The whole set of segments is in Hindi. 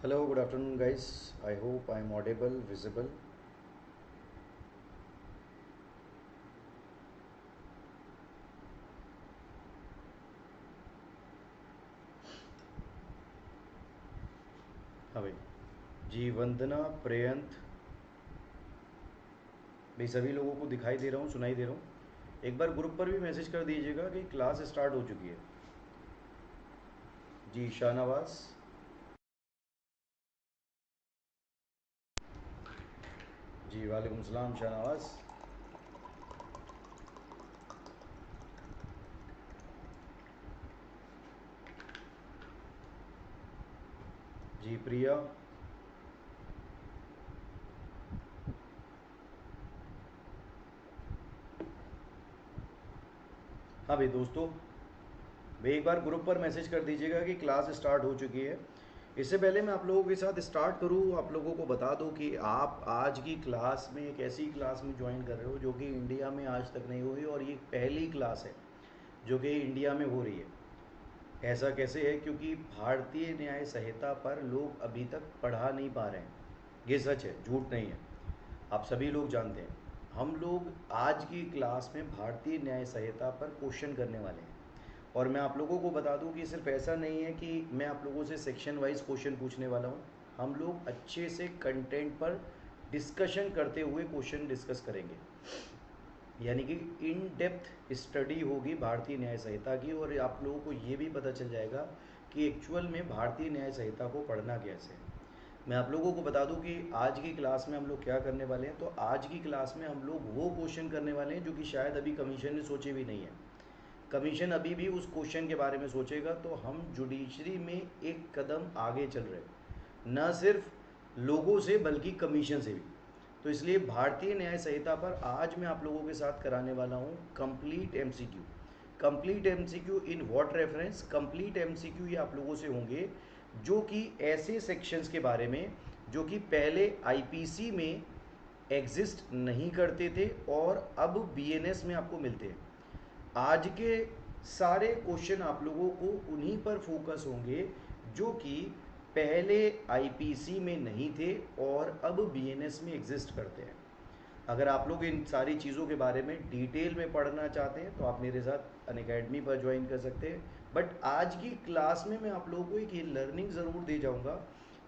Hello, good afternoon, guys. I hope I'm audible, visible. हाँ भाई। जी वंदना, प्रेयंत, भाई सभी लोगों को दिखाई दे रहा हूँ, सुनाई दे रहा हूँ। एक बार ग्रुप पर भी मैसेज कर दीजिएगा कि क्लास स्टार्ट हो चुकी है। जी शाहनवाज। जी वालेकुम सलाम शाहनवाज। जी प्रिया। हाँ भाई दोस्तों, भाई एक बार ग्रुप पर मैसेज कर दीजिएगा कि क्लास स्टार्ट हो चुकी है। इससे पहले मैं आप लोगों के साथ स्टार्ट करूँ, आप लोगों को बता दूं कि आप आज की क्लास में एक ऐसी क्लास में ज्वाइन कर रहे हो जो कि इंडिया में आज तक नहीं हुई, और ये पहली क्लास है जो कि इंडिया में हो रही है। ऐसा कैसे है? क्योंकि भारतीय न्याय संहिता पर लोग अभी तक पढ़ा नहीं पा रहे हैं। ये सच है, झूठ नहीं है। आप सभी लोग जानते हैं। हम लोग आज की क्लास में भारतीय न्याय संहिता पर क्वेश्चन करने वाले हैं। और मैं आप लोगों को बता दूं कि सिर्फ ऐसा नहीं है कि मैं आप लोगों से सेक्शन वाइज क्वेश्चन पूछने वाला हूं। हम लोग अच्छे से कंटेंट पर डिस्कशन करते हुए क्वेश्चन डिस्कस करेंगे। यानी कि इन डेप्थ स्टडी होगी भारतीय न्याय संहिता की, और आप लोगों को ये भी पता चल जाएगा कि एक्चुअल में भारतीय न्याय संहिता को पढ़ना कैसे है। मैं आप लोगों को बता दूं कि आज की क्लास में हम लोग क्या करने वाले हैं। तो आज की क्लास में हम लोग वो क्वेश्चन करने वाले हैं जो कि शायद अभी कमीशन ने सोचे भी नहीं है। कमीशन अभी भी उस क्वेश्चन के बारे में सोचेगा, तो हम जुडिशरी में एक कदम आगे चल रहे हैं, न सिर्फ लोगों से बल्कि कमीशन से भी। तो इसलिए भारतीय न्याय संहिता पर आज मैं आप लोगों के साथ कराने वाला हूँ complete MCQ. Complete MCQ in what reference? Complete MCQ ये आप लोगों से होंगे जो कि ऐसे सेक्शंस के बारे में जो कि पहले आईपीसी में एग्जिस्ट नहीं करते थे और अब बीएनएस में आपको मिलते हैं। आज के सारे क्वेश्चन आप लोगों को उन्हीं पर फोकस होंगे जो कि पहले आईपीसी में नहीं थे और अब बीएनएस में एग्जिस्ट करते हैं। अगर आप लोग इन सारी चीज़ों के बारे में डिटेल में पढ़ना चाहते हैं तो आप मेरे साथ अनअकैडमी पर ज्वाइन कर सकते हैं। बट आज की क्लास में मैं आप लोगों को एक ये लर्निंग ज़रूर दे जाऊंगा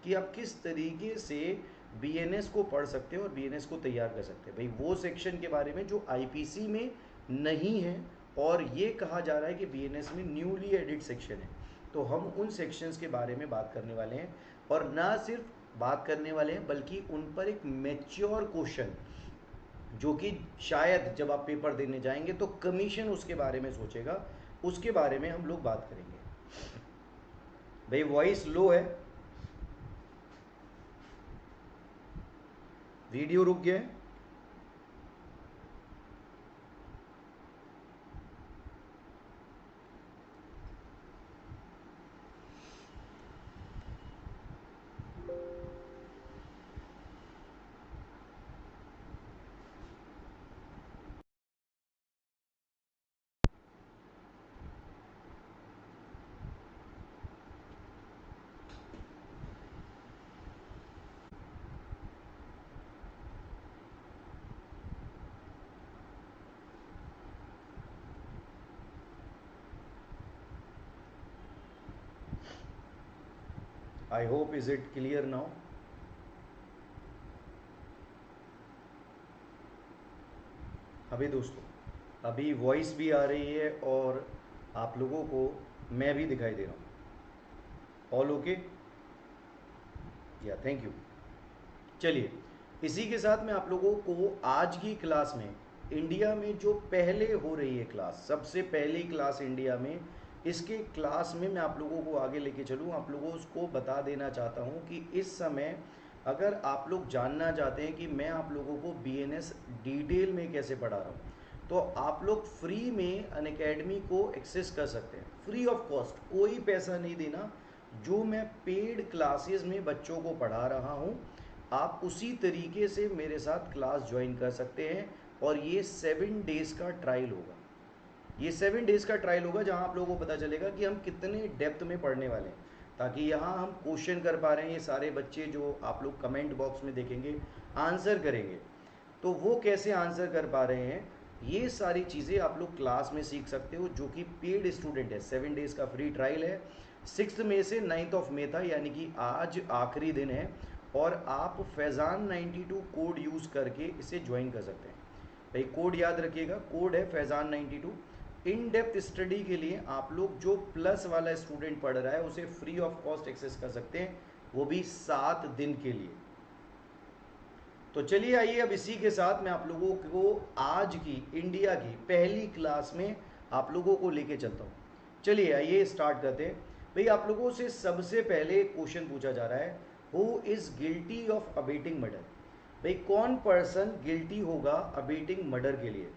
कि आप किस तरीके से बीएनएस को पढ़ सकते हैं और बीएनएस को तैयार कर सकते हैं। भाई वो सेक्शन के बारे में जो आईपीसी में नहीं है और ये कहा जा रहा है कि बीएनएस में न्यूली एडिड सेक्शन है, तो हम उन सेक्शंस के बारे में बात करने वाले हैं। और ना सिर्फ बात करने वाले हैं बल्कि उन पर एक मैच्योर क्वेश्चन जो कि शायद जब आप पेपर देने जाएंगे तो कमीशन उसके बारे में सोचेगा, उसके बारे में हम लोग बात करेंगे। भाई वॉइस लो है, वीडियो रुक गया है। I hope is it clear now? अभी दोस्तों, अभी वॉइस भी आ रही है और आप लोगों को मैं भी दिखाई दे रहा हूँ। All okay? या थैंक यू। चलिए, इसी के साथ मैं आप लोगों को आज की क्लास में इंडिया में जो पहले हो रही है क्लास, सबसे पहली क्लास इंडिया में, इसके क्लास में मैं आप लोगों को आगे लेके चलूँ। आप लोगों को बता देना चाहता हूँ कि इस समय अगर आप लोग जानना चाहते हैं कि मैं आप लोगों को बीएनएस डिटेल में कैसे पढ़ा रहा हूँ, तो आप लोग फ्री में अनअकैडमी को एक्सेस कर सकते हैं, फ्री ऑफ कॉस्ट, कोई पैसा नहीं देना। जो मैं पेड क्लासेस में बच्चों को पढ़ा रहा हूँ, आप उसी तरीके से मेरे साथ क्लास ज्वाइन कर सकते हैं। और ये 7 डेज़ का ट्रायल होगा। ये 7 डेज़ का ट्रायल होगा जहां आप लोगों को पता चलेगा कि हम कितने डेप्थ में पढ़ने वाले हैं। ताकि यहाँ हम क्वेश्चन कर पा रहे हैं। ये सारे बच्चे जो आप लोग कमेंट बॉक्स में देखेंगे आंसर करेंगे, तो वो कैसे आंसर कर पा रहे हैं, ये सारी चीज़ें आप लोग क्लास में सीख सकते हो, जो कि पेड स्टूडेंट है। 7 डेज़ का फ्री ट्रायल है। 6 मई से 9 मई था, यानी कि आज आखिरी दिन है, और आप फैज़ान 92 कोड यूज़ करके इसे ज्वाइन कर सकते हैं। भाई कोड याद रखिएगा, कोड है फैज़ान 92। इन डेप्थ स्टडी के लिए आप लोग जो प्लस वाला स्टूडेंट पढ़ रहा है उसे फ्री ऑफ कॉस्ट एक्सेस कर सकते हैं, वो भी 7 दिन के लिए। तो चलिए आइए अब इसी के साथ मैं आप लोगों को आज की इंडिया की पहली क्लास में आप लोगों को लेके चलता हूँ। चलिए आइए स्टार्ट करते हैं। भाई आप लोगों से सबसे पहले क्वेश्चन पूछा जा रहा है, who is guilty of abetting murder. भाई कौन पर्सन गिल्टी होगा अबेटिंग मर्डर के लिए?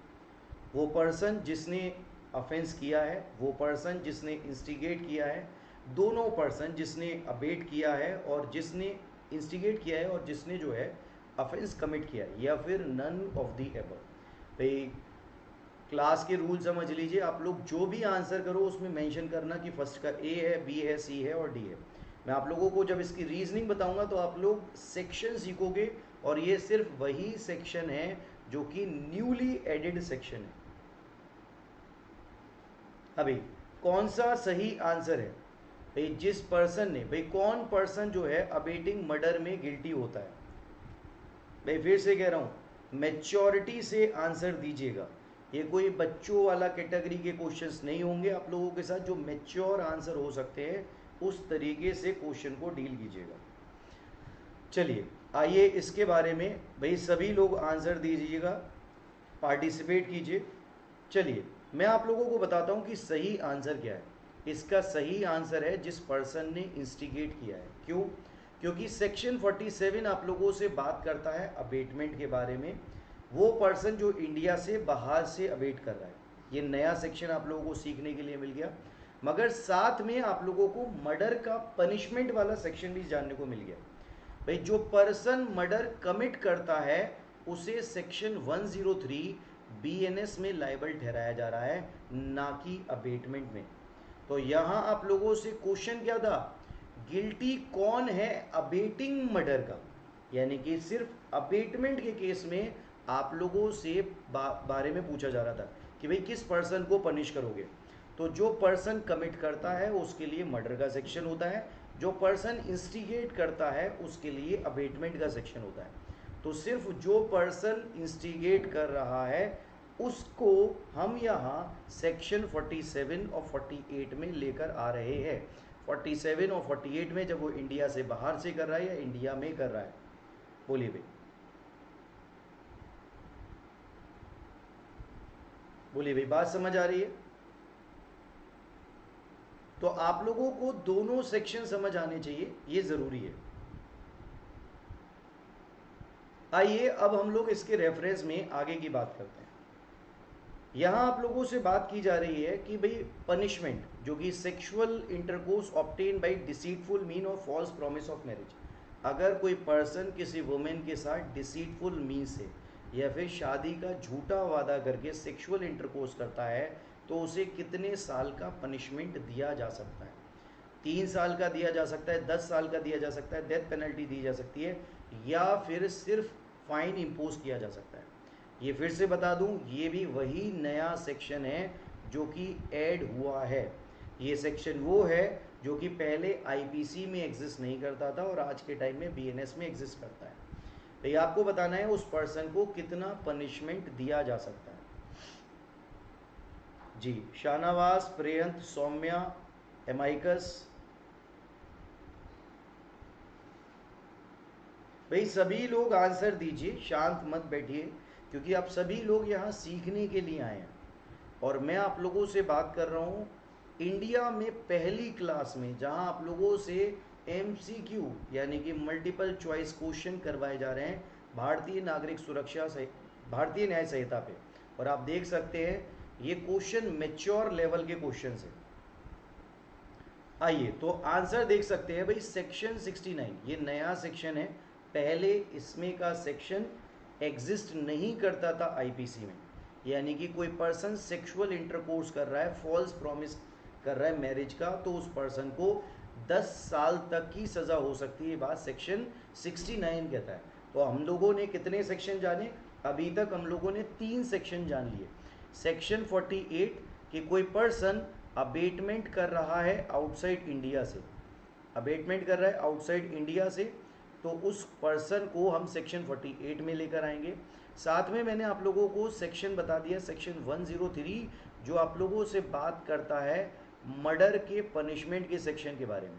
वो पर्सन जिसने ऑफेंस किया है, वो पर्सन जिसने इंस्टिगेट किया है, दोनों पर्सन जिसने अबेट किया है और जिसने इंस्टिगेट किया है और जिसने जो है ऑफेंस कमिट किया है, या फिर नन ऑफ द एबव। भाई क्लास के रूल समझ लीजिए, आप लोग जो भी आंसर करो उसमें मेंशन करना कि फर्स्ट का ए है, बी है, सी है और डी है। मैं आप लोगों को जब इसकी रीजनिंग बताऊंगा तो आप लोग सेक्शन सीखोगे, और ये सिर्फ वही सेक्शन है जो कि न्यूली एडेड सेक्शन है। अभी कौन सा सही आंसर है? भाई जिस पर्सन ने, भाई कौन पर्सन जो है अबेटिंग मर्डर में गिल्टी होता है? भाई फिर से कह रहा हूँ, मैच्योरिटी से आंसर दीजिएगा। ये कोई बच्चों वाला कैटेगरी के क्वेश्चंस नहीं होंगे आप लोगों के साथ, जो मैच्योर आंसर हो सकते हैं उस तरीके से क्वेश्चन को डील कीजिएगा। चलिए आइए इसके बारे में भाई सभी लोग आंसर दीजिएगा, पार्टिसिपेट कीजिए। चलिए मैं आप लोगों को बताता हूँ कि सही आंसर क्या है। इसका सही आंसर है जिस पर्सन ने इंस्टिगेट किया है। क्यों? क्योंकि सेक्शन 47 आप लोगों से बात करता है अबेटमेंट के बारे में। वो पर्सन जो इंडिया से बाहर से अबेट कर रहा है, ये नया सेक्शन आप लोगों को सीखने के लिए मिल गया। मगर साथ में आप लोगों को मर्डर का पनिशमेंट वाला सेक्शन भी जानने को मिल गया। भाई जो पर्सन मर्डर कमिट करता है उसे सेक्शन 103 बीएनएस में लायबल ठहराया जा रहा है, ना कि अबेटमेंट में। तो यहाँ आप लोगों से क्वेश्चन क्या था, गिल्टी कौन है अबेटिंग मर्डर का, यानी कि सिर्फ अबेटमेंट के केस में आप लोगों से बारे में पूछा जा रहा था कि भाई किस पर्सन को पनिश करोगे। तो जो पर्सन कमिट करता है उसके लिए मर्डर का सेक्शन होता है, जो पर्सन इंस्टिगेट करता है उसके लिए अबेटमेंट का सेक्शन होता है। तो सिर्फ जो पर्सन इंस्टिगेट कर रहा है उसको हम यहाँ सेक्शन 47 और 48 में लेकर आ रहे हैं। 47 और 48 में जब वो इंडिया से बाहर से कर रहा है या इंडिया में कर रहा है। बोलिए भाई, बोलिए भाई, बात समझ आ रही है? तो आप लोगों को दोनों सेक्शन समझ आने चाहिए, ये जरूरी है। आइए अब हम लोग इसके रेफरेंस में आगे की बात करते हैं। यहाँ आप लोगों से बात की जा रही है कि भाई पनिशमेंट जो कि sexual intercourse obtain bye deceitful mean और फॉल्स प्रॉमिस ऑफ मैरिज। अगर कोई पर्सन किसी वुमेन के साथ डिसीटफुल मीन से या फिर शादी का झूठा वादा करके सेक्सुअल इंटरकोर्स करता है तो उसे कितने साल का पनिशमेंट दिया जा सकता है? 3 साल का दिया जा सकता है, 10 साल का दिया जा सकता है, डेथ पेनल्टी दी जा सकती है, या फिर सिर्फ फाइन इम्पोज किया जा सकता है। ये फिर से बता दूं, ये भी वही नया सेक्शन है जो कि ऐड हुआ है। ये सेक्शन वो है जो कि पहले आईपीसी में एग्जिस्ट नहीं करता था और आज के टाइम में बीएनएस में एग्जिस्ट करता है। तो ये आपको बताना है उस पर्सन को कितना पनिशमेंट दिया जा सकता है। जी, शाहनवाज, प्रियंत, सौम्या, एमाइकस, भाई सभी लोग आंसर दीजिए, शांत मत बैठिए, क्योंकि आप सभी लोग यहाँ सीखने के लिए आए हैं। और मैं आप लोगों से बात कर रहा हूँ इंडिया में पहली क्लास में, जहाँ आप लोगों से एमसीक्यू यानी कि मल्टीपल चॉइस क्वेश्चन करवाए जा रहे हैं भारतीय नागरिक सुरक्षा से, भारतीय न्याय संहिता पे। और आप देख सकते हैं ये क्वेश्चन मैच्योर लेवल के क्वेश्चन है। आइए तो आंसर देख सकते हैं भाई, सेक्शन 69 ये नया सेक्शन है। पहले इसमें का सेक्शन एग्जिस्ट नहीं करता था आईपीसी में, यानी कि कोई पर्सन सेक्सुअल इंटरकोर्स कर रहा है, फॉल्स प्रॉमिस कर रहा है मैरिज का, तो उस पर्सन को 10 साल तक की सज़ा हो सकती है, बात सेक्शन 69 कहता है। तो हम लोगों ने कितने सेक्शन जाने? अभी तक हम लोगों ने 3 सेक्शन जान लिए। सेक्शन 48 कि कोई पर्सन अबेटमेंट कर रहा है आउटसाइड इंडिया से, अबेटमेंट कर रहा है आउटसाइड इंडिया से, तो उस पर्सन को हम सेक्शन 48 में लेकर आएंगे। साथ में मैंने आप लोगों को सेक्शन बता दिया, सेक्शन 103 जो आप लोगों से बात करता है मर्डर के पनिशमेंट के सेक्शन के बारे में,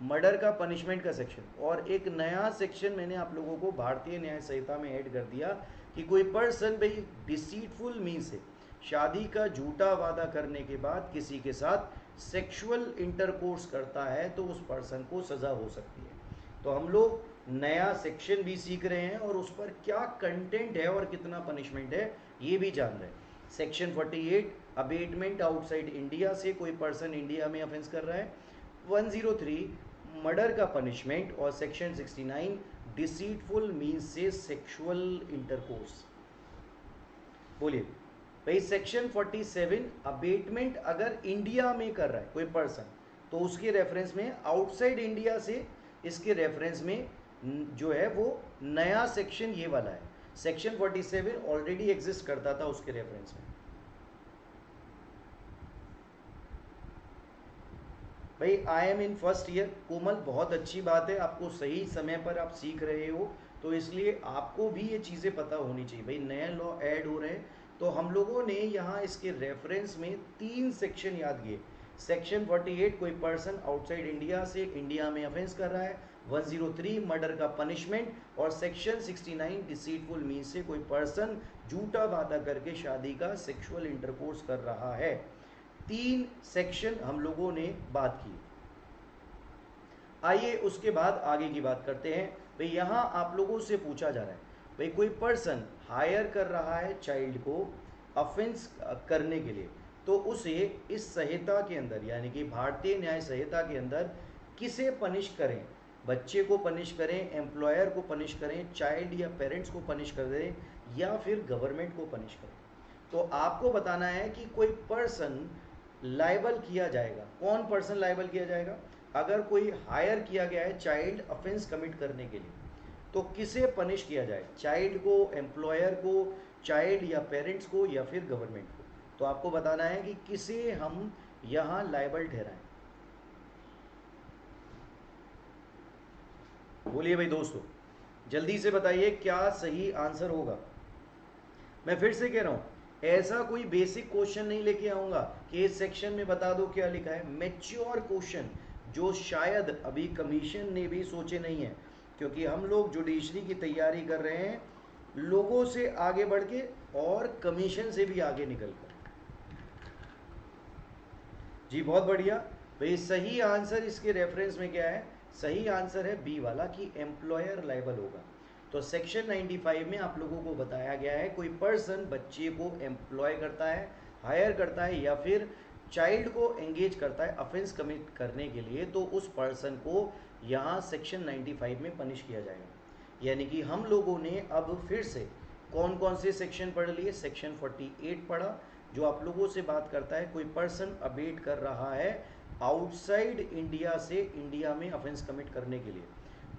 मर्डर का पनिशमेंट का सेक्शन। और एक नया सेक्शन मैंने आप लोगों को भारतीय न्याय संहिता में ऐड कर दिया कि कोई पर्सन भाई डिसीटफुल मीन से शादी का झूठा वादा करने के बाद किसी के साथ सेक्सुअल इंटरकोर्स करता है तो उस पर्सन को सज़ा हो सकती है। तो हम लोग नया सेक्शन भी सीख रहे हैं और उस पर क्या कंटेंट है और कितना पनिशमेंट है ये भी जान रहे हैं। सेक्शन 48 अबेटमेंट आउटसाइड इंडिया से कोई पर्सन इंडिया में ऑफेंस कर रहा है, 103 मर्डर का पनिशमेंट, और सेक्शन 69 डिसीटफुल मीन्स से सेक्सुअल इंटरकोर्स। बोलिए भाई, सेक्शन 47 अबेटमेंट अगर इंडिया में कर रहा है कोई पर्सन तो उसके रेफरेंस में आउटसाइड इंडिया से इसके रेफरेंस में जो है वो नया सेक्शन ये वाला है। सेक्शन 47 ऑलरेडी एग्जिस्ट करता था उसके रेफरेंस में। भाई I am in first year, Komal बहुत अच्छी बात है, आपको सही समय पर आप सीख रहे हो तो इसलिए आपको भी ये चीज़ें पता होनी चाहिए। भाई नए लॉ ऐड हो रहे हैं तो हम लोगों ने यहाँ इसके रेफरेंस में 3 सेक्शन याद किए। सेक्शन 48 कोई पर्सन आउटसाइड इंडिया से इंडिया में ऑफेंस कर रहा है, 103 मर्डर का पनिशमेंट, और सेक्शन 69 डिसीटफुल मीन्स से कोई पर्सन झूठा वादा करके शादी का सेक्सुअल इंटरकोर्स कर रहा है। 3 सेक्शन हम लोगों ने बात की। आइए उसके बाद आगे की बात करते हैं। भाई यहाँ आप लोगों से पूछा जा रहा है भाई कोई पर्सन हायर कर रहा है चाइल्ड को ऑफेंस करने के लिए, तो उसे इस संहिता के अंदर यानी कि भारतीय न्याय संहिता के अंदर किसे पनिश करें? बच्चे को पनिश करें, एम्प्लॉयर को पनिश करें, चाइल्ड या पेरेंट्स को पनिश कर दें, या फिर गवर्नमेंट को पनिश करें? तो आपको बताना है कि कोई पर्सन लायबल किया जाएगा। कौन पर्सन लायबल किया जाएगा? अगर कोई हायर किया गया है चाइल्ड ऑफेंस कमिट करने के लिए तो किसे पनिश किया जाए? चाइल्ड को, एम्प्लॉयर को, चाइल्ड या पेरेंट्स को, या फिर गवर्नमेंट को? तो आपको बताना है कि किसे हम यहाँ लायबल ठहराएं। बोलिए भाई दोस्तों, जल्दी से बताइए क्या सही आंसर होगा। मैं फिर से कह रहा हूँ, ऐसा कोई बेसिक क्वेश्चन नहीं लेके आऊँगा कि इस सेक्शन में बता दो क्या लिखा है। मैच्योर क्वेश्चन जो शायद अभी कमीशन ने भी सोचे नहीं है, क्योंकि हम लोग जुडिशरी की तैयारी कर रहे हैं लोगों से आगे बढ़ के और कमीशन से भी आगे निकल कर। जी बहुत बढ़िया भाई, सही आंसर इसके रेफरेंस में क्या है? सही आंसर है बी वाला कि एम्प्लॉयर लायबल होगा। तो सेक्शन 95 में आप लोगों को बताया गया है कोई पर्सन बच्चे को एम्प्लॉय करता है, हायर करता है, या फिर चाइल्ड को एंगेज करता है ऑफेंस कमिट करने के लिए, तो उस पर्सन को यहाँ सेक्शन 95 में पनिश किया जाएगा। यानी कि हम लोगों ने अब फिर से कौन कौन से सेक्शन पढ़ लिए? सेक्शन 48 पढ़ा जो आप लोगों से बात करता है कोई पर्सन अबेट कर रहा है आउटसाइड इंडिया से इंडिया में ऑफेंस कमिट करने के लिए।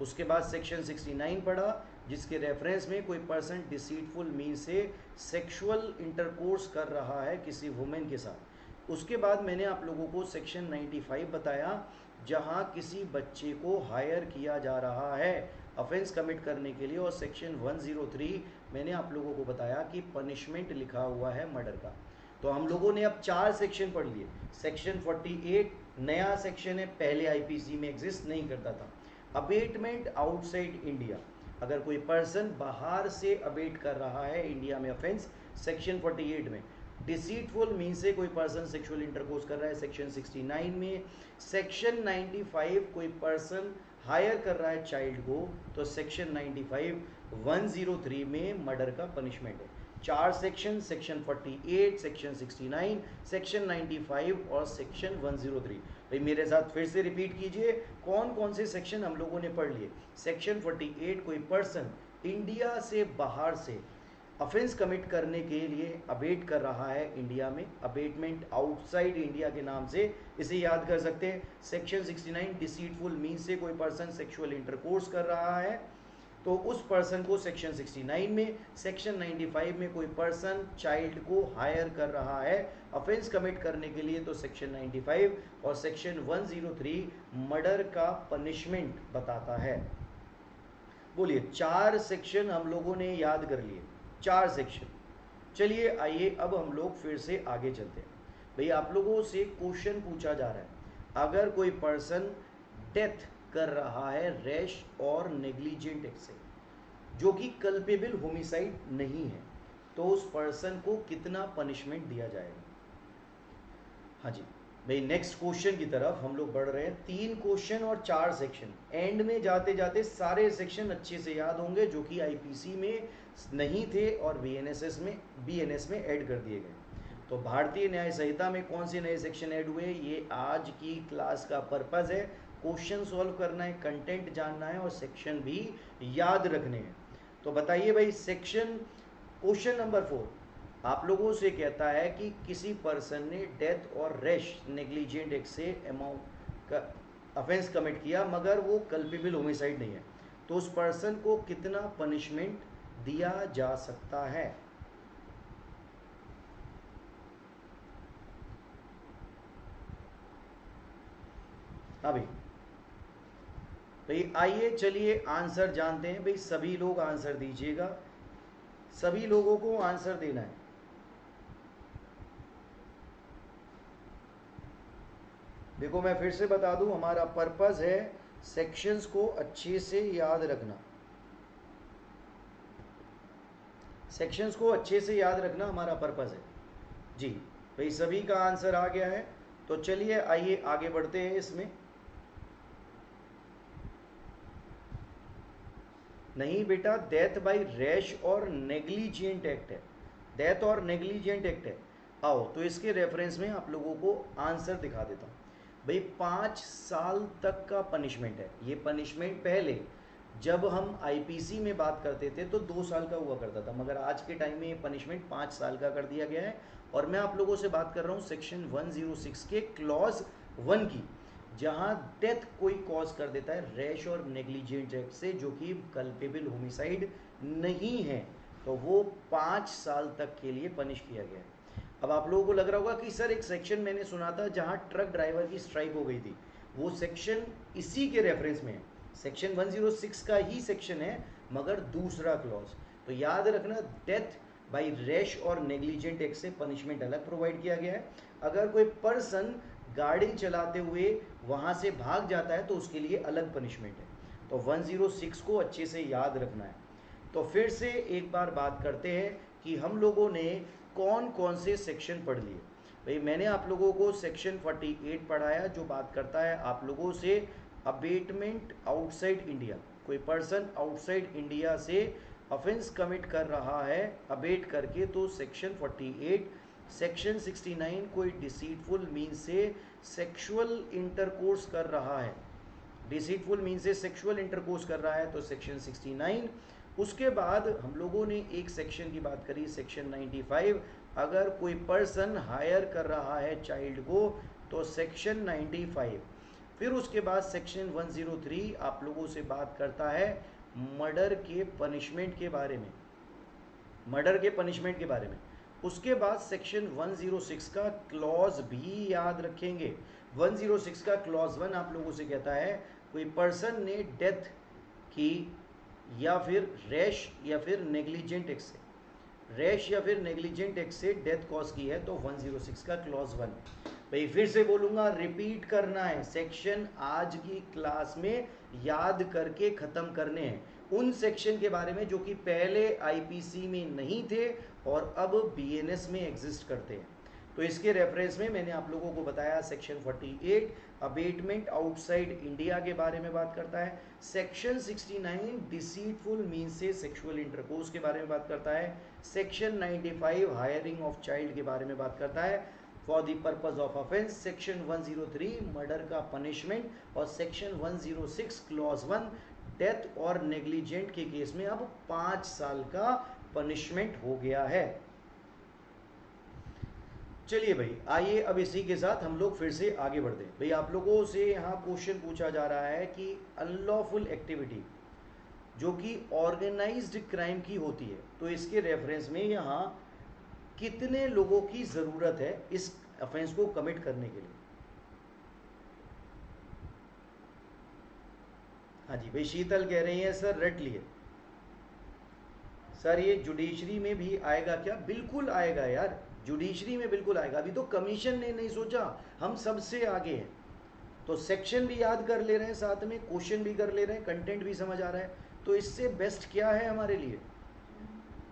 उसके बाद सेक्शन 69 पढ़ा जिसके रेफरेंस में कोई पर्सन डिसीटफुल मीन से सेक्सुअल इंटरकोर्स कर रहा है किसी वुमेन के साथ। उसके बाद मैंने आप लोगों को सेक्शन 95 बताया जहां किसी बच्चे को हायर किया जा रहा है ऑफेंस कमिट करने के लिए, और सेक्शन 103 मैंने आप लोगों को बताया कि पनिशमेंट लिखा हुआ है मर्डर का। तो हम लोगों ने अब 4 सेक्शन पढ़ लिए। सेक्शन 48 नया सेक्शन है, पहले आईपीसी में एग्जिस्ट नहीं करता था। अबेटमेंट आउटसाइड इंडिया, अगर कोई पर्सन बाहर से अबेट कर रहा है इंडिया में ऑफेंस, सेक्शन 48 में। डिसीटफुल मीन से कोई पर्सन सेक्सुअल इंटरकोर्स कर रहा है, सेक्शन 69 में। सेक्शन 95 कोई पर्सन हायर कर रहा है चाइल्ड को, तो सेक्शन 95 103 में मर्डर का पनिशमेंट है। 4 सेक्शन, सेक्शन 48, सेक्शन 69, सेक्शन 95 और सेक्शन 103। भाई मेरे साथ फिर से रिपीट कीजिए कौन कौन से सेक्शन हम लोगों ने पढ़ लिए। सेक्शन 48 कोई पर्सन इंडिया से बाहर से ऑफेंस कमिट करने के लिए अबेट कर रहा है इंडिया में, अबेटमेंट आउटसाइड इंडिया के नाम से इसे याद कर सकते हैं। सेक्शन 69 डिसीटफुल मीन से कोई पर्सन सेक्सुअल इंटरकोर्स कर रहा है तो उस पर्सन को सेक्शन 69 में, सेक्शन 95 में कोई पर्सन चाइल्ड को हायर कर रहा है ऑफेंस कमिट करने के लिए तो सेक्शन 95, और सेक्शन 103 मर्डर का पनिशमेंट बताता है। बोलिए 4 सेक्शन हम लोगों ने याद कर लिए, 4 सेक्शन। चलिए आइए अब हम लोग फिर से आगे चलते हैं। भाई आप लोगों से क्वेश्चन पूछा जा रहा है, अगर कोई पर्सन डेथ कर रहा है रैश और नेग्लिजेंट एक्ट से, जो कि कल्पेबल होमिसाइड नहीं है, तो उस पर्सन को कितना पनिशमेंट दिया जाएगा। हाँ जी भाई, नेक्स्ट क्वेश्चन की तरफ हम लोग बढ़ रहे हैं। 3 क्वेश्चन और 4 सेक्शन, एंड में जाते जाते सारे सेक्शन अच्छे से याद होंगे जो कि आईपीसी में नहीं थे और बीएनएस में ऐड कर दिए गए। तो भारतीय न्याय संहिता में कौन से नए सेक्शन ऐड हुए, ये आज की क्लास का पर्पस है। क्वेश्चन सॉल्व करना है, कंटेंट जानना है और सेक्शन भी याद रखने हैं। तो बताइए भाई, सेक्शन क्वेश्चन नंबर 4 आप लोगों से कहता है कि किसी पर्सन ने डेथ और रैश नेग्लिजेंट एक्ट से अमाउंट का ऑफेंस कमिट किया मगर वो कल्पेबल होमिसाइड नहीं है, तो उस पर्सन को कितना पनिशमेंट दिया जा सकता है। हाँ भाई आइए चलिए आंसर जानते हैं। भाई सभी लोग आंसर दीजिएगा, सभी लोगों को आंसर देना है। देखो मैं फिर से बता दूं, हमारा पर्पस है सेक्शंस को अच्छे से याद रखना, सेक्शंस को अच्छे से याद रखना हमारा पर्पस है जी। भाई सभी का आंसर आ गया है, तो चलिए आइए आगे बढ़ते हैं इसमें। नहीं बेटा, डेथ बाय रैश और नेग्लिजेंट एक्ट है, डेथ और नेग्लिजेंट एक्ट है। आओ तो इसके रेफरेंस में आप लोगों को आंसर दिखा देता हूँ। भाई 5 साल तक का पनिशमेंट है ये। पनिशमेंट पहले जब हम आईपीसी में बात करते थे तो 2 साल का हुआ करता था, मगर आज के टाइम में ये पनिशमेंट 5 साल का कर दिया गया है। और मैं आप लोगों से बात कर रहा हूँ सेक्शन 106 के क्लॉज 1 की, जहां डेथ कोई कॉज कर देता है रैश और नेग्लिजेंट एक्ट से, जो कि कल्पेबल होमिसाइड नहीं है, तो वो 5 साल तक के लिए पनिश किया गया है। अब आप लोगों को लग रहा होगा कि सर एक सेक्शन मैंने सुना था जहां ट्रक ड्राइवर की स्ट्राइक हो गई थी, वो सेक्शन इसी के रेफरेंस में है, सेक्शन 106 का ही सेक्शन है मगर दूसरा क्लॉज। तो याद रखना, डेथ बाय रैश और नेग्लिजेंट एक्ट से पनिशमेंट अलग प्रोवाइड किया गया है। अगर कोई पर्सन गाड़ी चलाते हुए वहां से भाग जाता है तो उसके लिए अलग पनिशमेंट है। तो 106 को अच्छे से याद रखना है। तो फिर से एक बार बात करते हैं कि हम लोगों ने कौन कौन से सेक्शन पढ़ लिए। भाई मैंने आप लोगों को सेक्शन 48 पढ़ाया, जो बात करता है आप लोगों से अबेटमेंट आउटसाइड इंडिया। कोई पर्सन आउटसाइड इंडिया से ऑफेंस कमिट कर रहा है अबेट करके, तो सेक्शन 48। सेक्शन 69 कोई डिसीटफुल मीन से सेक्सुअल इंटरकोर्स कर रहा है, डिसीटफुल मीन से सेक्सुअल इंटरकोर्स कर रहा है, तो सेक्शन 69। उसके बाद हम लोगों ने एक सेक्शन की बात करी, सेक्शन 95, अगर कोई पर्सन हायर कर रहा है चाइल्ड को तो सेक्शन 95। फिर उसके बाद सेक्शन 103 आप लोगों से बात करता है मर्डर के पनिशमेंट के बारे में, मर्डर के पनिशमेंट के बारे में। उसके बाद सेक्शन 106 का क्लॉज भी याद रखेंगे। 106 का क्लॉज 1 आप लोगों से कहता है कोई पर्सन ने डेथ की या फिर रैश या फिर नेग्लिजेंट एक्ट से, रैश या फिर नेग्लिजेंट एक्ट से डेथ कॉज की है, तो 106 का क्लॉज 1। भाई फिर से बोलूंगा, रिपीट करना है, सेक्शन आज की क्लास में याद करके खत्म करने हैं, उन सेक्शन के बारे में जो कि पहले आईपीसी में नहीं थे और अब बीएनएस में एग्जिस्ट करते हैं। तो इसके रेफरेंस में मैंने आप लोगों को बताया सेक्शन 48 अबेटमेंट आउटसाइड इंडिया के बारे में बात करता है, सेक्शन 69 डिसीटफुल मीन से सेक्सुअल इंटरकोर्स के बारे में बात करता है, सेक्शन 95 हायरिंग ऑफ चाइल्ड के बारे में बात करता है for the purpose of offence, section 103 murder का पनिशमेंट और सेक्शन 106 क्लॉज 1 डेथ और नेग्लिजेंट के केस में अब 5 साल का पनिशमेंट हो गया है। चलिए भाई, आइए अब इसी के साथ हम लोग फिर से आगे बढ़ते हैं। भाई आप लोगों से यहाँ क्वेश्चन पूछा जा रहा है कि अनलॉफुल एक्टिविटी जो कि ऑर्गेनाइज्ड क्राइम की होती है, तो इसके रेफरेंस में यहाँ कितने लोगों की ज़रूरत है इस ऑफेंस को कमिट करने के लिए। हाँ जी भाई, शीतल कह रही है सर रट लिए। सर ये जुडिशरी में भी आएगा क्या? बिल्कुल आएगा यार, जुडिशरी में बिल्कुल आएगा। अभी तो कमीशन ने नहीं सोचा, हम सबसे आगे हैं। तो सेक्शन भी याद कर ले रहे हैं, साथ में क्वेश्चन भी कर ले रहे हैं, कंटेंट भी समझ आ रहा है, तो इससे बेस्ट क्या है हमारे लिए।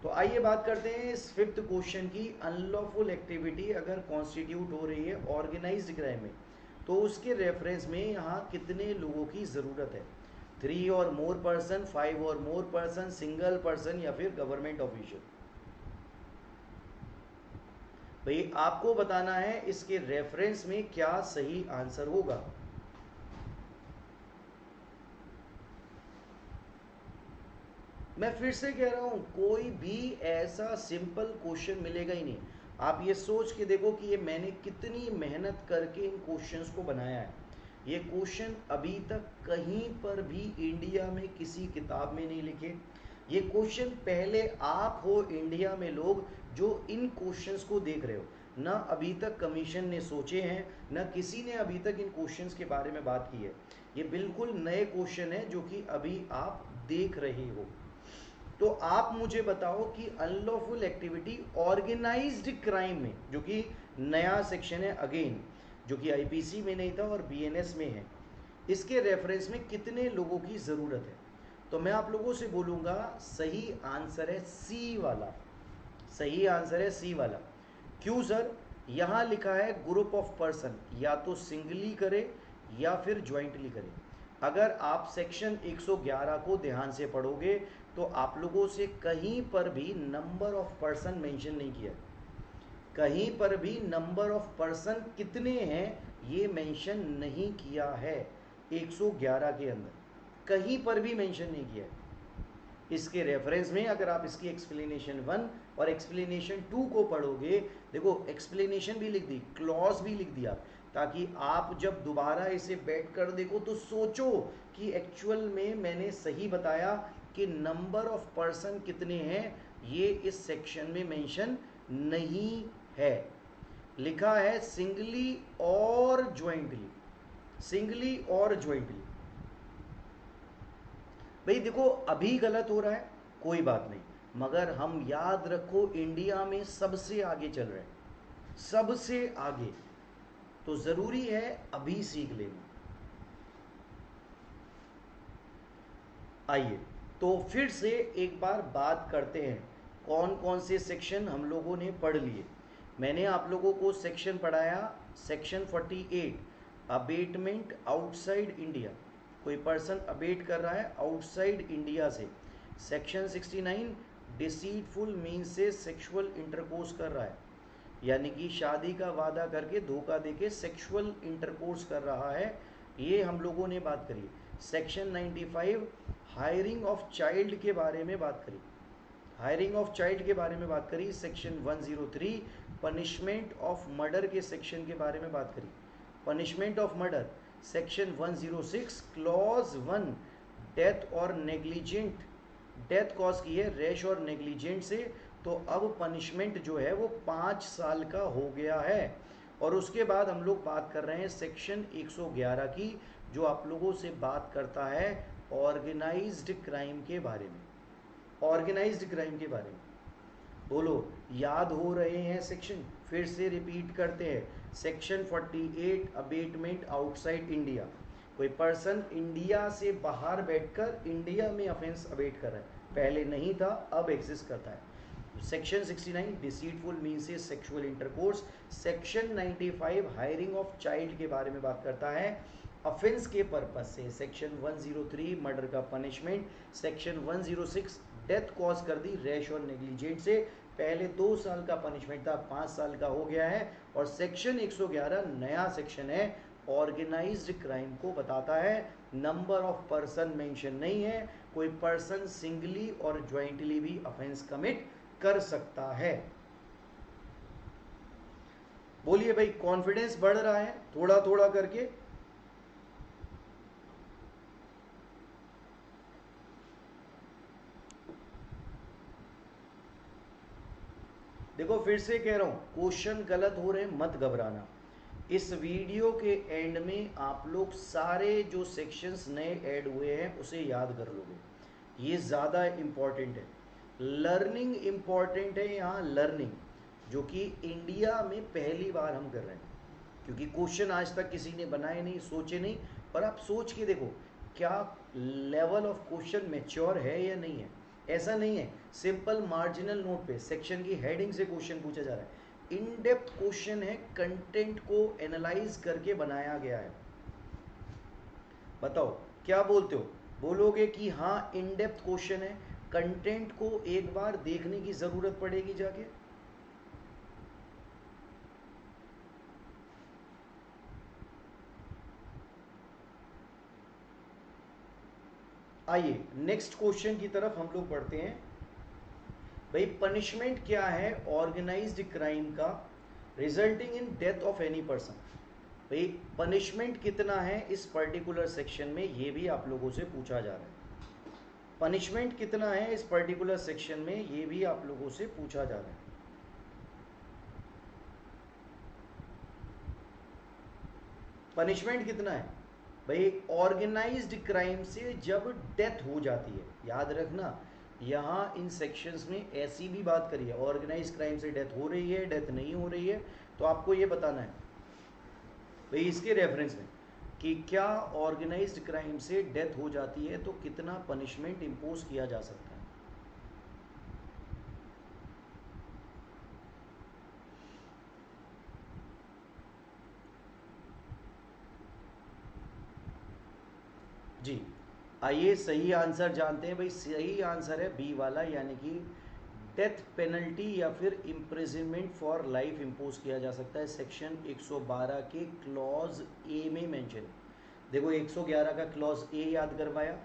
तो आइए बात करते हैं इस फिफ्थ क्वेश्चन की। अनलॉफुल एक्टिविटी अगर कॉन्स्टिट्यूट हो रही है ऑर्गेनाइज्ड क्राइम में, तो उसके रेफरेंस में यहाँ कितने लोगों की ज़रूरत है? 3 और मोर पर्सन, 5 और मोर पर्सन, सिंगल पर्सन या फिर गवर्नमेंट ऑफिशियल। भाई आपको बताना है इसके रेफरेंस में क्या सही आंसर होगा। मैं फिर से कह रहा हूं, कोई भी ऐसा सिंपल क्वेश्चन मिलेगा ही नहीं। आप ये सोच के देखो कि ये मैंने कितनी मेहनत करके इन क्वेश्चंस को बनाया है। ये क्वेश्चन अभी तक कहीं पर भी इंडिया में किसी किताब में नहीं लिखे। ये क्वेश्चन पहले आप हो इंडिया में लोग जो इन क्वेश्चंस को देख रहे हो, ना अभी तक कमीशन ने सोचे हैं, ना किसी ने अभी तक इन क्वेश्चंस के बारे में बात की है। ये बिल्कुल नए क्वेश्चन है जो कि अभी आप देख रहे हो। तो आप मुझे बताओ कि अनलॉफुल एक्टिविटी ऑर्गेनाइज्ड क्राइम में, जो कि नया सेक्शन है अगेन, जो कि आईपीसी में नहीं था और बीएनएस में है, इसके रेफरेंस में कितने लोगों की ज़रूरत है? तो मैं आप लोगों से बोलूँगा सही आंसर है सी वाला। सही आंसर है सी वाला। क्यों सर? यहाँ लिखा है ग्रुप ऑफ पर्सन, या तो सिंगली करे या फिर ज्वाइंटली करे। अगर आप सेक्शन 111 को ध्यान से पढ़ोगे तो आप लोगों से कहीं पर भी नंबर ऑफ पर्सन मेंशन नहीं किया, कहीं पर भी नंबर ऑफ पर्सन कितने हैं ये मेंशन नहीं किया है 111 के अंदर, कहीं पर भी मेंशन नहीं किया है। इसके रेफरेंस में अगर आप इसकी एक्सप्लेनेशन 1 और एक्सप्लेनेशन 2 को पढ़ोगे, देखो एक्सप्लेनेशन भी लिख दी, क्लॉज भी लिख दिया, ताकि आप जब दोबारा इसे बैठ कर देखो तो सोचो कि एक्चुअल में मैंने सही बताया कि नंबर ऑफ पर्सन कितने हैं ये इस सेक्शन में मेंशन नहीं है। लिखा है सिंगली और ज्वाइंटली, सिंगली और ज्वाइंटली। भाई देखो अभी गलत हो रहा है, कोई बात नहीं, मगर हम याद रखो इंडिया में सबसे आगे चल रहे हैं, सबसे आगे, तो ज़रूरी है अभी सीख लेना। आइए तो फिर से एक बार बात करते हैं कौन कौन से सेक्शन हम लोगों ने पढ़ लिए। मैंने आप लोगों को सेक्शन पढ़ाया सेक्शन 48, अबेटमेंट आउटसाइड इंडिया, कोई पर्सन अबेट कर रहा है आउटसाइड इंडिया से। सेक्शन 69, डिसीटफुल मीन से सेक्सुअल इंटरकोर्स कर रहा है, यानी कि शादी का वादा करके धोखा देके सेक्सुअल इंटरकोर्स कर रहा है, ये हम लोगों ने बात करी। सेक्शन 95, हायरिंग ऑफ चाइल्ड के बारे में बात करी, हायरिंग ऑफ चाइल्ड के बारे में बात करी। सेक्शन 103, पनिशमेंट ऑफ मर्डर के सेक्शन के बारे में बात करी, punishment of murder. Section 106, clause 1, death और नेग्लिजेंट, डेथ कॉज की है रैश और नेग्लिजेंट से, तो अब पनिशमेंट जो है वो 5 साल का हो गया है। और उसके बाद हम लोग बात कर रहे हैं सेक्शन 111 की, जो आप लोगों से बात करता है ऑर्गेनाइज्ड क्राइम के बारे में, ऑर्गेनाइज्ड क्राइम के बारे में। बोलो याद हो रहे हैं सेक्शन? फिर से रिपीट करते हैं। सेक्शन 48, अबेटमेंट आउटसाइड इंडिया, कोई पर्सन इंडिया से बाहर बैठकर इंडिया में ऑफेंस अबेट कर रहा है, पहले नहीं था अब एग्जिस्ट करता है। सेक्शन 69, डिसीटफुल मीन से sexual intercourse. Section 95, hiring of child के बारे में बात करता है ऑफेंस के पर्पज से। सेक्शन 103, मर्डर का पनिशमेंट। सेक्शन 106, डेथ कॉज कर दी रैश और नेग्लिजेंट से, पहले 2 साल का पनिशमेंट था 5 साल का हो गया है। और सेक्शन 111 नया सेक्शन है ऑर्गेनाइज्ड क्राइम को बताता है। नंबर ऑफ पर्सन मेंशन नहीं है, कोई पर्सन सिंगली और ज्वाइंटली भी ऑफेंस कमिट कर सकता है। बोलिए भाई, कॉन्फिडेंस बढ़ रहा है थोड़ा थोड़ा करके? देखो फिर से कह रहा हूं, क्वेश्चन गलत हो रहे मत घबराना। इस वीडियो के एंड में आप लोग सारे जो सेक्शंस नए ऐड हुए हैं उसे याद कर लोगे, ये ज़्यादा इम्पॉर्टेंट है। लर्निंग इम्पॉर्टेंट है यहाँ, लर्निंग, जो कि इंडिया में पहली बार हम कर रहे हैं, क्योंकि क्वेश्चन आज तक किसी ने बनाए नहीं, सोचे नहीं। पर आप सोच के देखो, क्या लेवल ऑफ क्वेश्चन मैच्योर है या नहीं है। ऐसा नहीं है सिंपल मार्जिनल नोट पे सेक्शन की हेडिंग से क्वेश्चन पूछा जा रहा है, इन डेप्थ क्वेश्चन है, कंटेंट को एनालाइज करके बनाया गया है। बताओ क्या बोलते हो, बोलोगे कि हाँ इन डेप्थ क्वेश्चन है, कंटेंट को एक बार देखने की जरूरत पड़ेगी जाके? आइए नेक्स्ट क्वेश्चन की तरफ हम लोग बढ़ते हैं। भाई पनिशमेंट क्या है ऑर्गेनाइज्ड क्राइम का resulting in death of any person? भाई पनिशमेंट कितना है इस पर्टिकुलर सेक्शन में, ये भी आप लोगों से पूछा जा रहा है। पनिशमेंट कितना है इस पर्टिकुलर सेक्शन में, ये भी आप लोगों से पूछा जा रहा है। पनिशमेंट कितना है भाई ऑर्गेनाइज्ड क्राइम से जब डेथ हो जाती है? याद रखना, यहाँ इन सेक्शंस में ऐसी भी बात करिए, ऑर्गेनाइज्ड क्राइम से डेथ हो रही है, डेथ नहीं हो रही है, तो आपको ये बताना है भाई इसके रेफरेंस में कि क्या ऑर्गेनाइज्ड क्राइम से डेथ हो जाती है तो कितना पनिशमेंट इम्पोज किया जा सकता है। जी आइए सही आंसर जानते हैं। भाई सही आंसर है बी वाला, यानी कि डेथ पेनल्टी या फिर इम्प्रिजनमेंट फॉर लाइफ इम्पोज किया जा सकता है। सेक्शन 112 के क्लॉज ए में मेंशन। देखो 111 का क्लॉज ए याद करवाया,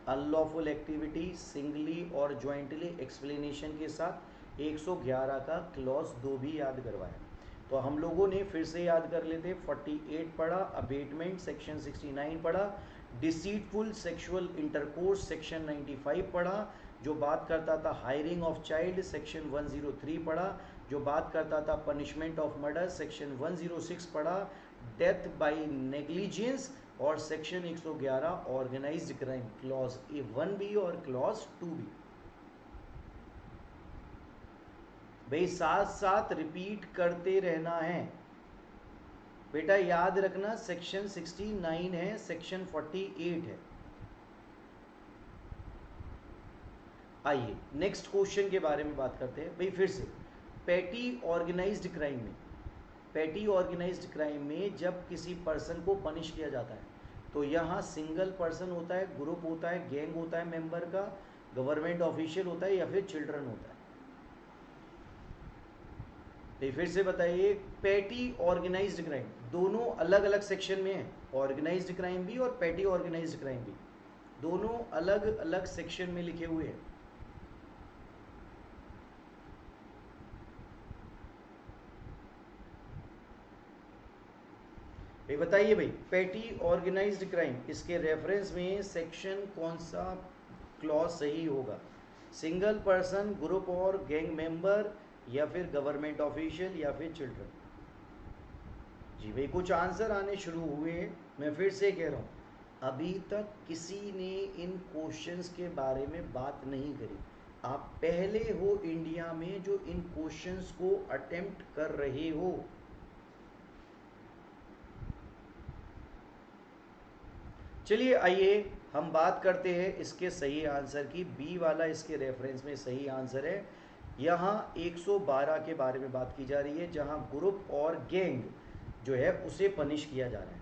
अनलॉफुल एक्टिविटी सिंगली और ज्वाइंटली एक्सप्लेनेशन के साथ 111 का क्लॉज 2 भी याद करवाया। तो हम लोगों ने फिर से याद कर लेते, 48 पढ़ा, अबेटमेंट सेक्शन 69 पढ़ा, डिसीटफुल सेक्सुअल इंटरकोर्स सेक्शन 95 पढ़ा, जो बात करता था हायरिंग ऑफ चाइल्ड सेक्शन 103 पढ़ा, जो बात करता था पनिशमेंट ऑफ मर्डर सेक्शन 106 पढ़ा, डेथ बाय नेग्लिजेंस और section 111 organised crime clause A 1B और क्लॉज 2B। भाई साथ साथ रिपीट करते रहना है बेटा, याद रखना सेक्शन 69 है, सेक्शन 48 है। आइए नेक्स्ट क्वेश्चन के बारे में बात करते हैं। भाई फिर से पैटी ऑर्गेनाइज्ड क्राइम में, पैटी ऑर्गेनाइज्ड क्राइम में जब किसी पर्सन को पनिश किया जाता है तो यहाँ सिंगल पर्सन होता है, ग्रुप होता है, गैंग होता है मेंबर का, गवर्नमेंट ऑफिशियल होता है या फिर चिल्ड्रन होता है? तो फिर से बताइए, पैटी ऑर्गेनाइज्ड क्राइम दोनों अलग अलग सेक्शन में है, ऑर्गेनाइज्ड क्राइम भी और पैटी ऑर्गेनाइज्ड क्राइम भी, दोनों अलग अलग सेक्शन में लिखे हुए हैं। ये बताइए भाई, पैटी ऑर्गेनाइज्ड क्राइम इसके रेफरेंस में सेक्शन कौन सा क्लॉज सही होगा? सिंगल पर्सन, ग्रुप और गैंग मेंबर या फिर गवर्नमेंट ऑफिशियल या फिर चिल्ड्रन? जी भाई कुछ आंसर आने शुरू हुए। मैं फिर से कह रहा हूँ, अभी तक किसी ने इन क्वेश्चंस के बारे में बात नहीं करी। आप पहले हो इंडिया में जो इन क्वेश्चंस को अटेम्प्ट कर रहे हो। चलिए आइए हम बात करते हैं इसके सही आंसर की। बी वाला इसके रेफरेंस में सही आंसर है। यहाँ 112 के बारे में बात की जा रही है, जहाँ ग्रुप और गैंग जो है उसे पनिश किया जा रहा है,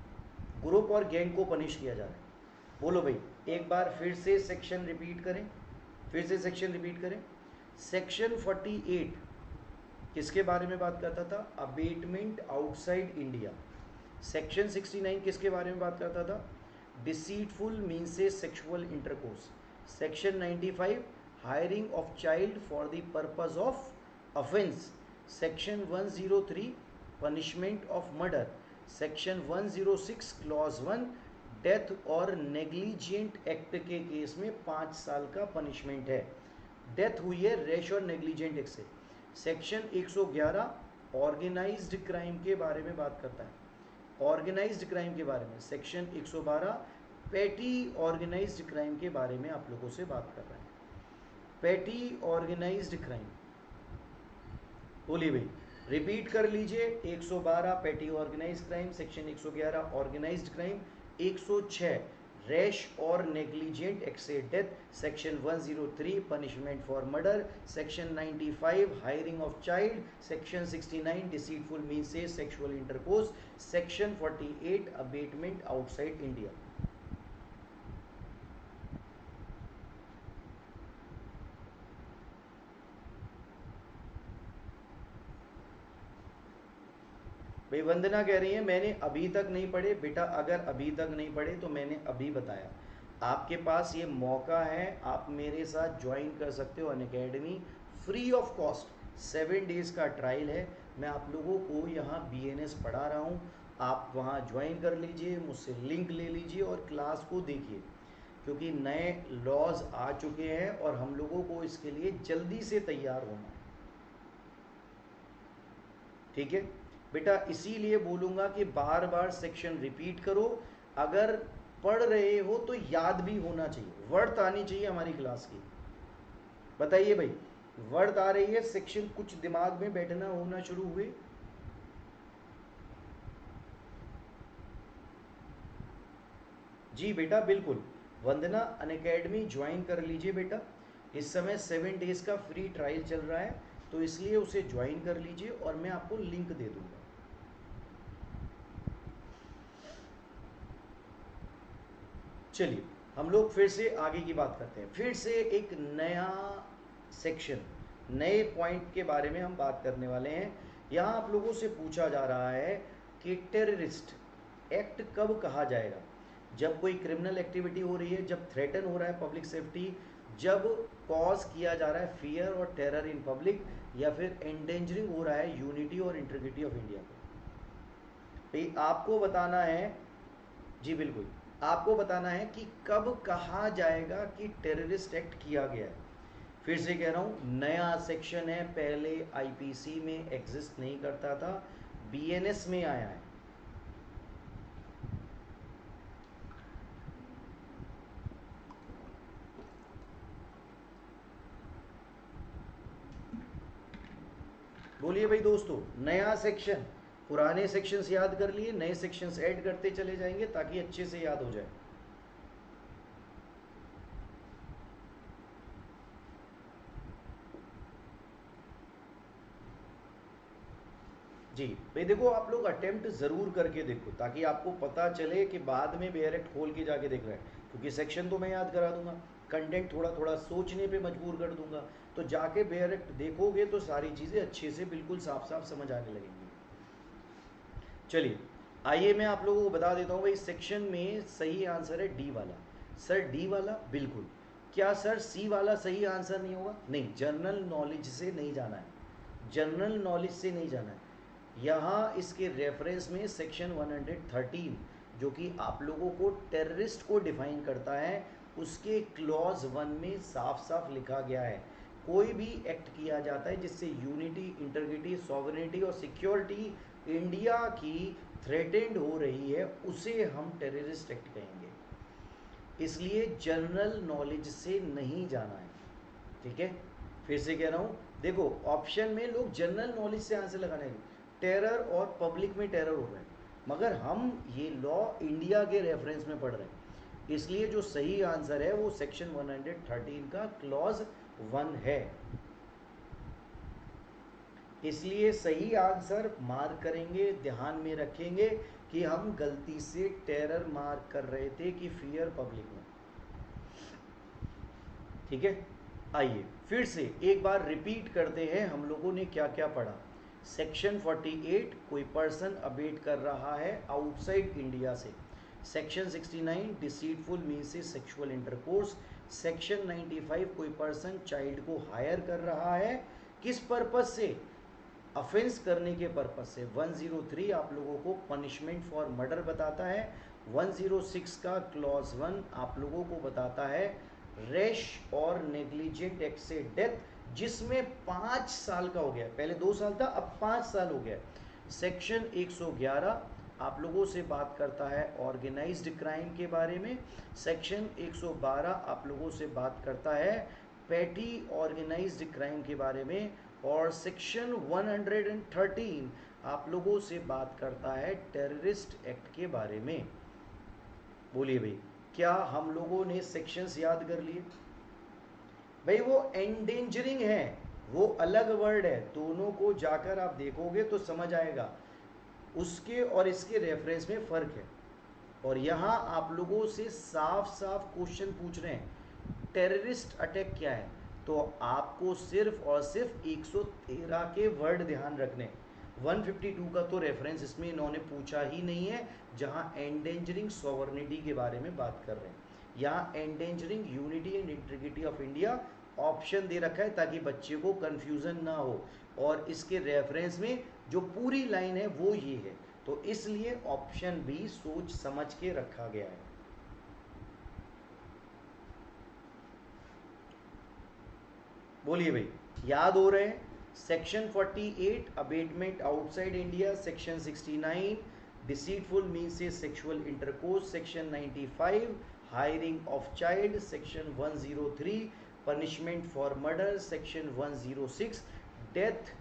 ग्रुप और गैंग को पनिश किया जा रहा है। बोलो भाई एक बार फिर से सेक्शन रिपीट करें, फिर से सेक्शन रिपीट करें। सेक्शन 48 किसके बारे में बात करता था? Abetment outside India. सेक्शन 69 किसके बारे में बात करता था? Deceitful means A sexual intercourse. Section 95 hiring of child for the purpose of offence. Section 103 punishment of murder. Section 106 clause 1 death और नेग्लिजेंट एक्ट के केस में 5 साल का पनिशमेंट है। डेथ हुई है रैश और नेग्लिजेंट एक्ट से। सेक्शन 111 ऑर्गेनाइज्ड क्राइम के बारे में बात करता है, ऑर्गेनाइज्ड क्राइम के बारे में। सेक्शन 112 पेटी ऑर्गेनाइज्ड क्राइम के बारे में आप लोगों से बात कर रहा है। पेटी ऑर्गेनाइज्ड क्राइम, बोलिए भाई, रिपीट कर लीजिए। 112 petty organised crime, section 111 organised crime, 106 rash और नेग्लिजेंट एक्ट से death, section 103 punishment for murder, section 95 hiring of child, section 69 deceitful means से sexual intercourse, section 48 abetment outside India. भाई वंदना कह रही है मैंने अभी तक नहीं पढ़े। बेटा अगर अभी तक नहीं पढ़े तो मैंने अभी बताया, आपके पास ये मौका है, आप मेरे साथ ज्वाइन कर सकते हो Unacademy free of cost. 7 days का ट्रायल है, मैं आप लोगों को यहाँ BNS पढ़ा रहा हूँ, आप वहाँ ज्वाइन कर लीजिए, मुझसे लिंक ले लीजिए और क्लास को देखिए, क्योंकि नए लॉज आ चुके हैं और हम लोगों को इसके लिए जल्दी से तैयार होना है। ठीक है बेटा, इसीलिए बोलूँगा कि बार बार सेक्शन रिपीट करो। अगर पढ़ रहे हो तो याद भी होना चाहिए, वर्थ आनी चाहिए हमारी क्लास की। बताइए भाई, वर्थ आ रही है? सेक्शन कुछ दिमाग में बैठना होना शुरू हुए? जी बेटा बिल्कुल, वंदना अनअकैडमी ज्वाइन कर लीजिए बेटा। इस समय 7 डेज का फ्री ट्रायल चल रहा है, तो इसलिए उसे ज्वाइन कर लीजिए और मैं आपको लिंक दे दूंगा। चलिए हम लोग फिर से आगे की बात करते हैं। फिर से एक नया सेक्शन, नए पॉइंट के बारे में हम बात करने वाले हैं। यहाँ आप लोगों से पूछा जा रहा है कि टेररिस्ट एक्ट कब कहा जाएगा? जब कोई क्रिमिनल एक्टिविटी हो रही है, जब थ्रेटन हो रहा है पब्लिक सेफ्टी, जब कॉज किया जा रहा है फियर और टेरर इन पब्लिक, या फिर एंडेंजरिंग हो रहा है यूनिटी और इंटीग्रिटी ऑफ इंडिया को। तो आपको बताना है, जी बिल्कुल, आपको बताना है कि कब कहा जाएगा कि टेररिस्ट एक्ट किया गया है। फिर से कह रहा हूँ, नया सेक्शन है, पहले IPC में एग्जिस्ट नहीं करता था, BNS में आया है। बोलिए भाई दोस्तों, नया सेक्शन, पुराने सेक्शंस याद कर लिए, नए सेक्शंस ऐड करते चले जाएंगे ताकि अच्छे से याद हो जाए। जी भाई देखो, आप लोग अटेम्प्ट ज़रूर करके देखो ताकि आपको पता चले कि बाद में बेयर एक्ट खोल के जाके देख रहे हैं, क्योंकि सेक्शन तो मैं याद करा दूंगा, कंटेंट थोड़ा थोड़ा सोचने पे मजबूर कर दूंगा, तो जाके बेयर एक्ट देखोगे तो सारी चीज़ें अच्छे से बिल्कुल साफ साफ समझ आने लगेंगी। चलिए आइए मैं आप लोगों को बता देता हूँ भाई, सेक्शन में सही आंसर है डी वाला। सर डी वाला बिल्कुल। क्या सर सी वाला सही आंसर नहीं होगा? नहीं, जनरल नॉलेज से नहीं जाना है, जनरल नॉलेज से नहीं जाना है। यहाँ इसके रेफरेंस में सेक्शन 113 जो कि आप लोगों को टेररिस्ट को डिफाइन करता है, उसके क्लॉज 1 में साफ साफ लिखा गया है, कोई भी एक्ट किया जाता है जिससे यूनिटी, इंटीग्रिटी, सॉवरेनिटी और सिक्योरिटी इंडिया की थ्रेटेंड हो रही है, उसे हम टेररिस्ट एक्ट कहेंगे। इसलिए जनरल नॉलेज से नहीं जाना है। ठीक है, फिर से कह रहा हूँ, देखो ऑप्शन में लोग जनरल नॉलेज से आंसर लगाने लगे, टेरर और पब्लिक में टेरर हो रहा है, मगर हम ये लॉ इंडिया के रेफरेंस में पढ़ रहे हैं, इसलिए जो सही आंसर है वो सेक्शन 113 का क्लॉज 1 है। इसलिए सही आंसर मार्क करेंगे, ध्यान में रखेंगे कि हम गलती से टेरर मार्क कर रहे थे कि फियर पब्लिक में। ठीक है, आइए फिर से एक बार रिपीट करते हैं हम लोगों ने क्या क्या पढ़ा। सेक्शन 48 कोई पर्सन अबेट कर रहा है आउटसाइड इंडिया से। सेक्शन 69 डिसीटफुल मीन्स से सेक्सुअल इंटरकोर्स। सेक्शन 95 कोई पर्सन चाइल्ड को हायर कर रहा है किस पर्पस से, अफेंस करने के पर्पस से। 103 आप लोगों को पनिशमेंट फॉर मर्डर बताता है। 106 का क्लॉज 1 आप लोगों को बताता है रैश और नेग्लिजेंट एक्ट से डेथ, जिसमें 5 साल का हो गया, पहले 2 साल था अब 5 साल हो गया। सेक्शन 111 आप लोगों से बात करता है ऑर्गेनाइज्ड क्राइम के बारे में। सेक्शन 112 आप लोगों से बात करता है पैटी ऑर्गेनाइज्ड क्राइम के बारे में। और सेक्शन 113 आप लोगों से बात करता है टेररिस्ट एक्ट के बारे में। बोलिए भाई, क्या हम लोगों ने सेक्शंस याद कर लिए? भाई वो एंडेंजरिंग है, वो अलग वर्ड है, दोनों को जाकर आप देखोगे तो समझ आएगा, उसके और इसके रेफरेंस में फ़र्क है। और यहाँ आप लोगों से साफ साफ क्वेश्चन पूछ रहे हैं टेररिस्ट अटैक क्या है, तो आपको सिर्फ और सिर्फ 113 के वर्ड ध्यान रखने। 152 का तो रेफरेंस इसमें इन्होंने पूछा ही नहीं है, जहाँ एंडेंजरिंग सॉवर्निटी के बारे में बात कर रहे हैं। यहाँ endangering unity and integrity of India option दे रखा है ताकि बच्चे को कंफ्यूजन ना हो, और इसके रेफरेंस में जो पूरी लाइन है वो ये है, तो इसलिए ऑप्शन बी सोच समझ के रखा गया है। बोलिए भाई, याद हो रहे हैं? Section 48 abetment outside India, section 69 deceitful means से sexual intercourse, section 95 hiring of child, section 103 punishment for murder, section 106 death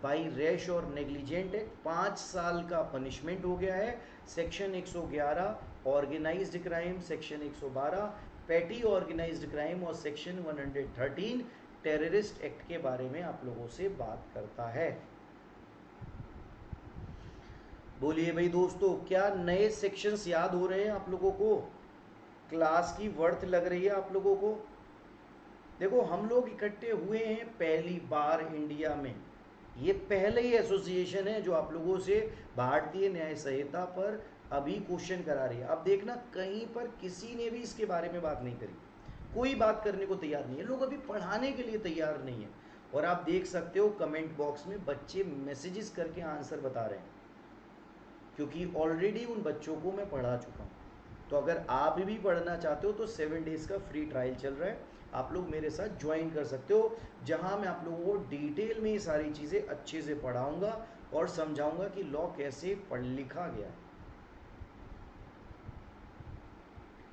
by rash और नेग्लिजेंट एक्ट, 5 साल का पनिशमेंट हो गया है। Section 111 organised crime, section 112 petty organised crime और सेक्शन 113 टेररिस्ट एक्ट के बारे में आप लोगों से बात करता है। बोलिए भाई दोस्तों, क्या नए सेक्शंस याद हो रहे हैं आप लोगों को? क्लास की वर्थ लग रही है आप लोगों को? देखो, हम लोग इकट्ठे हुए हैं पहली बार इंडिया में, ये पहले ही एसोसिएशन है जो आप लोगों से भारतीय न्याय संहिता पर अभी क्वेश्चन करा रही है। अब देखना, कहीं पर किसी ने भी इसके बारे में बात नहीं करी, कोई बात करने को तैयार नहीं है, लोग अभी पढ़ाने के लिए तैयार नहीं है। और आप देख सकते हो कमेंट बॉक्स में बच्चे मैसेजेस करके आंसर बता रहे हैं, क्योंकि ऑलरेडी उन बच्चों को मैं पढ़ा चुका हूँ। तो अगर आप भी पढ़ना चाहते हो तो 7 डेज़ का फ्री ट्रायल चल रहा है, आप लोग मेरे साथ ज्वाइन कर सकते हो, जहाँ मैं आप लोगों को डिटेल में ये सारी चीज़ें अच्छे से पढ़ाऊँगा और समझाऊँगा कि लॉ कैसे पढ़ लिखा गया है।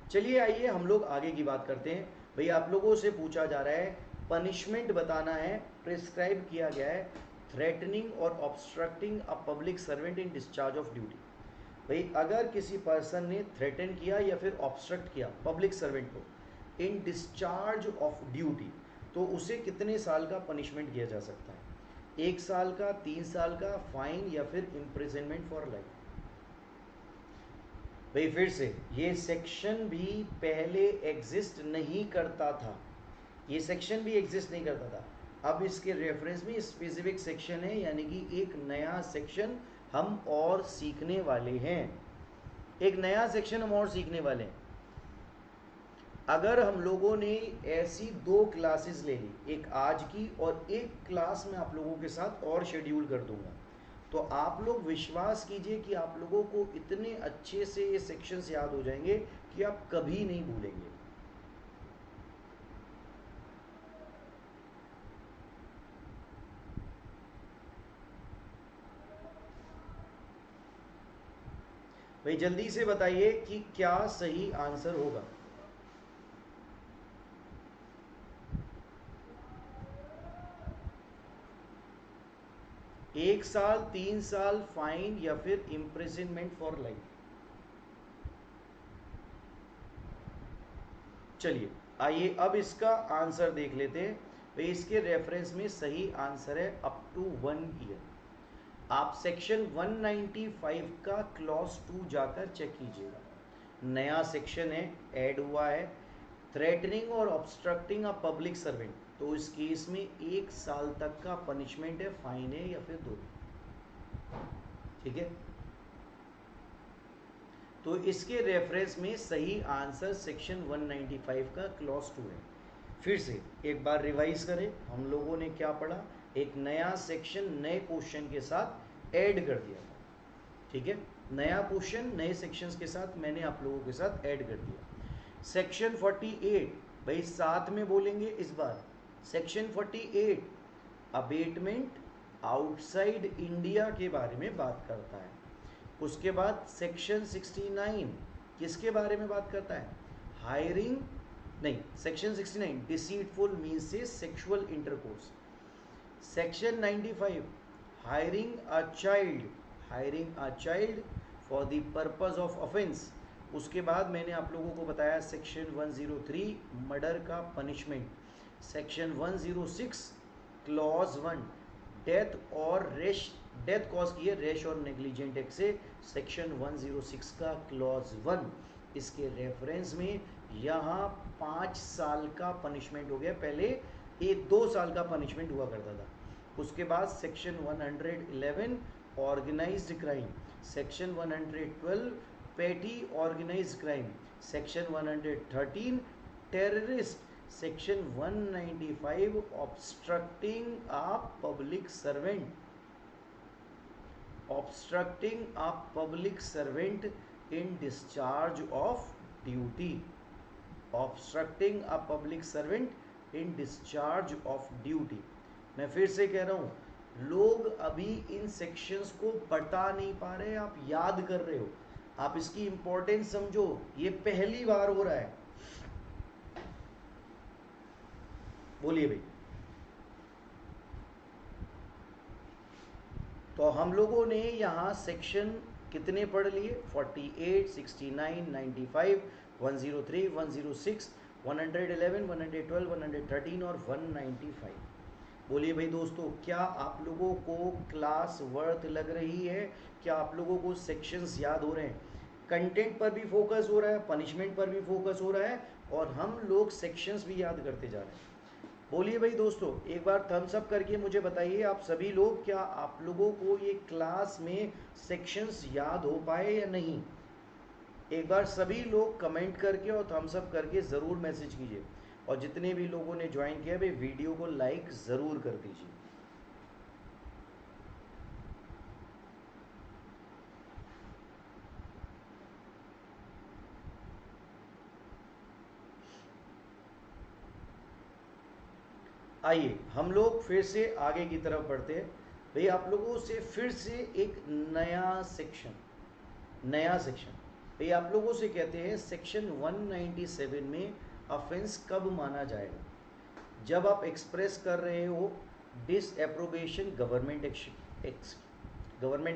चलिए आइए हम लोग आगे की बात करते हैं। भाई, आप लोगों से पूछा जा रहा है पनिशमेंट बताना है, प्रिस्क्राइब किया गया है थ्रेटनिंग और obstructing a public servant in discharge of duty. भाई, अगर किसी पर्सन ने थ्रेटन किया या फिर ऑब्स्ट्रक्ट किया पब्लिक सर्वेंट को इन डिस्चार्ज ऑफ ड्यूटी, तो उसे कितने साल का पनिशमेंट किया जा सकता है? 1 साल का, 3 साल का, फाइन या फिर इम्प्रिजनमेंट फॉर लाइफ। भाई फिर से, ये सेक्शन भी पहले एग्जिस्ट नहीं करता था, ये सेक्शन भी एग्जिस्ट नहीं करता था। अब इसके रेफरेंस में स्पेसिफिक सेक्शन है, यानी कि एक नया सेक्शन हम और सीखने वाले हैं, एक नया सेक्शन हम और सीखने वाले हैं। अगर हम लोगों ने ऐसी 2 क्लासेस ले ली, एक आज की और एक क्लास में आप लोगों के साथ और शेड्यूल कर दूंगा, तो आप लोग विश्वास कीजिए कि आप लोगों को इतने अच्छे से ये सेक्शंस याद हो जाएंगे कि आप कभी नहीं भूलेंगे। भाई जल्दी से बताइए कि क्या सही आंसर होगा। एक साल, 3 साल, फाइन या फिर इम्प्रिजनमेंट फॉर लाइफ। चलिए आइए अब इसका आंसर देख लेते हैं। भाई इसके रेफरेंस में सही आंसर है अप टू 1 ईयर। आप सेक्शन 195 का क्लॉज 2 जाकर चेक कीजिएगा, नया सेक्शन है, ऐड हुआ है, थ्रेटनिंग और ऑब्स्ट्रक्टिंग अ पब्लिक सर्वेंट, तो इस केस में 1 साल तक का पनिशमेंट है, फाइन है या फिर 2। ठीक है, तो इसके रेफरेंस में सही आंसर सेक्शन 195 का क्लॉज 2 है। फिर से एक बार रिवाइज करें, हम लोगों ने क्या पढ़ा, एक नया सेक्शन नए क्वेश्चन के साथ ऐड कर दिया था। ठीक है, नया क्वेश्चन नए सेक्शंस के साथ मैंने आप लोगों के साथ ऐड कर दिया। सेक्शन 48 भाई साथ में बोलेंगे इस बार। सेक्शन 48 अबेटमेंट आउटसाइड इंडिया के बारे में बात करता है। उसके बाद सेक्शन 69 किसके बारे में बात करता है, हायरिंग नहीं, सेक्शन 69 डिसीटफुल मीन्स से sexual intercourse. Section 95 hiring a child for the purpose of offence. उसके बाद मैंने आप लोगों को बताया सेक्शन 103 मर्डर का पनिशमेंट। सेक्शन 106 क्लॉज 1 डेथ और रेश, डेथ कॉज की है रेश और नेग्लिजेंट एक्ट से। सेक्शन 106 का क्लॉज 1, इसके रेफरेंस में यहाँ 5 साल का पनिशमेंट हो गया, पहले ये 2 साल का पनिशमेंट हुआ करता था। उसके बाद section 111 organised crime, section 112 petty organised crime, section 113 terrorist, section 195 obstructing a public servant, obstructing a public servant in discharge of duty, obstructing a public servant in discharge of duty। मैं फिर से कह रहा हूँ, लोग अभी इन सेक्शंस को बता नहीं पा रहे, आप याद कर रहे हो, आप इसकी इंपॉर्टेंस समझो, ये पहली बार हो रहा है। बोलिए भाई। तो हम लोगों ने यहाँ सेक्शन कितने पढ़ लिए, 48, 69, 95, 103, 106, 111, 112, 113 और 195। बोलिए भाई दोस्तों, क्या आप लोगों को क्लास वर्थ लग रही है, क्या आप लोगों को सेक्शंस याद हो रहे हैं, कंटेंट पर भी फोकस हो रहा है, पनिशमेंट पर भी फोकस हो रहा है, और हम लोग सेक्शंस भी याद करते जा रहे हैं। बोलिए भाई दोस्तों, एक बार थम्स अप करके मुझे बताइए आप सभी लोग, क्या आप लोगों को ये क्लास में सेक्शंस याद हो पाए या नहीं। एक बार सभी लोग कमेंट करके और थम्स अप करके ज़रूर मैसेज कीजिए, और जितने भी लोगों ने ज्वाइन किया भाई वीडियो को लाइक ज़रूर कर दीजिए। आइए हम लोग फिर से आगे की तरफ बढ़ते हैं। भाई आप लोगों से फिर से एक नया सेक्शन भाई आप लोगों से कहते हैं सेक्शन 197 में ऑफेंस कब माना जाएगा, जब आप एक्सप्रेस कर रहे हो डिसएप्रोबेशन गवर्नमेंट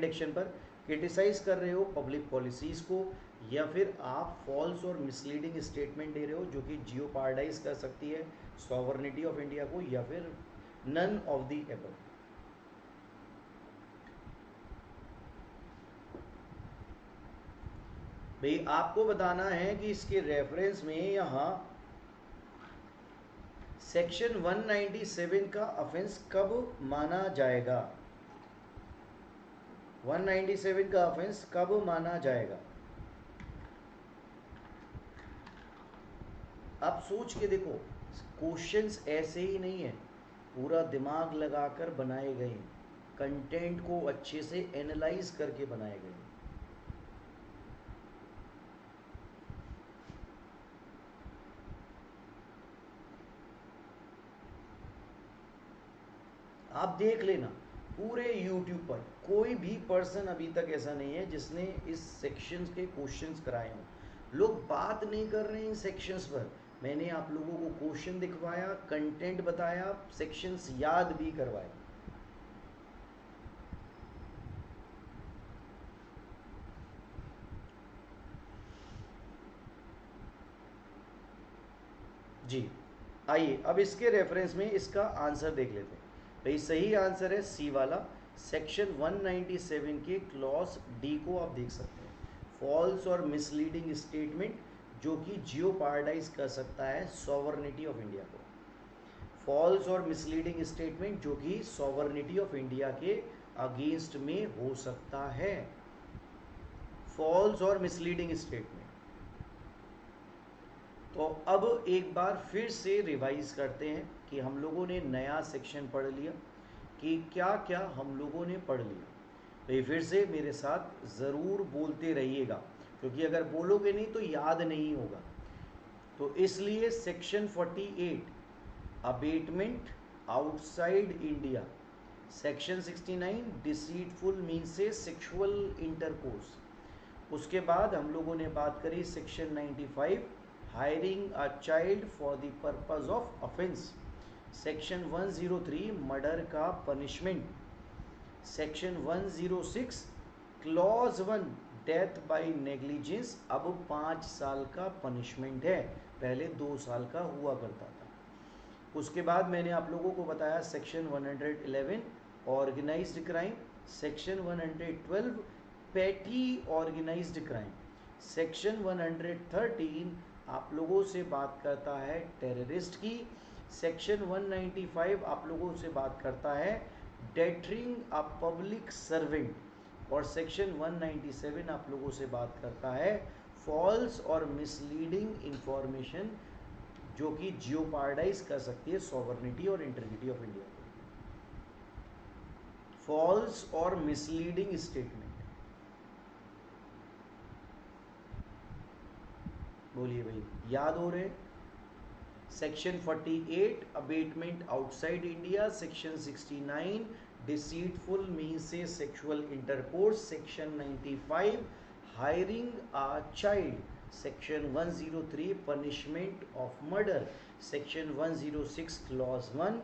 एक्शन पर, क्रिटिसाइज कर रहे हो पब्लिक पॉलिसीज़ को, या फिर आप फॉल्स और मिसलीडिंग स्टेटमेंट दे रहे हो जो कि जियोपार्डाइज कर सकती है सॉवरेनिटी ऑफ इंडिया को, या फिर नन ऑफ द एबव। भाई आपको बताना है कि इसके रेफरेंस में यहाँ सेक्शन 197 का ऑफेंस कब माना जाएगा, 197 का ऑफेंस कब माना जाएगा। आप सोच के देखो, क्वेश्चंस ऐसे ही नहीं है, पूरा दिमाग लगाकर बनाए गए हैं, कंटेंट को अच्छे से एनालाइज करके बनाए गए हैं। आप देख लेना पूरे YouTube पर, कोई भी पर्सन अभी तक ऐसा नहीं है जिसने इस सेक्शंस के क्वेश्चंस कराए हों। लोग बात नहीं कर रहे हैं इन सेक्शंस पर, मैंने आप लोगों को क्वेश्चन दिखवाया, कंटेंट बताया, सेक्शंस याद भी करवाए। जी आइए अब इसके रेफरेंस में इसका आंसर देख लेते हैं। भाई सही आंसर है सी वाला, सेक्शन 197 के क्लॉज डी को आप देख सकते हैं, फॉल्स और मिसलीडिंग स्टेटमेंट जो कि जियोपार्डाइज कर सकता है सॉवरेनिटी ऑफ इंडिया को, फॉल्स और मिसलीडिंग स्टेटमेंट जो कि सॉवरेनिटी ऑफ इंडिया के अगेंस्ट में हो सकता है। फॉल्स और मिसलीडिंग स्टेटमेंट। तो अब एक बार फिर से रिवाइज करते हैं कि हम लोगों ने नया सेक्शन पढ़ लिया कि क्या क्या हम लोगों ने पढ़ लिया। तो ये फिर से मेरे साथ ज़रूर बोलते रहिएगा, क्योंकि अगर बोलोगे नहीं तो याद नहीं होगा। तो इसलिए section 48 abetment outside India, section 69 deceitful mean से सेक्सुअल इंटरकोर्स। उसके बाद हम लोगों ने बात करी section 95 hiring a child for the purpose of offence, section 103 murder का punishment, section 106 clause 1 death by negligence, अब 5 साल का पनिशमेंट है, पहले 2 साल का हुआ करता था। उसके बाद मैंने आप लोगों को बताया section 111 organised crime, section 112 petty organised crime, section 113 आप लोगों से बात करता है टेररिस्ट की, सेक्शन 195 आप लोगों से बात करता है डेटरिंग अ पब्लिक सर्वेंट, और सेक्शन 197 आप लोगों से बात करता है फॉल्स और मिसलीडिंग इंफॉर्मेशन जो कि जियोपार्डाइज कर सकती है सॉवर्निटी और इंटीग्रिटी ऑफ इंडिया को। फॉल्स और मिसलीडिंग स्टेटमेंट, बोलिए भाई, याद हो रहे? Section 48 abetment outside India, section 69 deceitful mean से sexual intercourse, section 95 hiring a child, section 103 punishment of murder, section 106 clause 1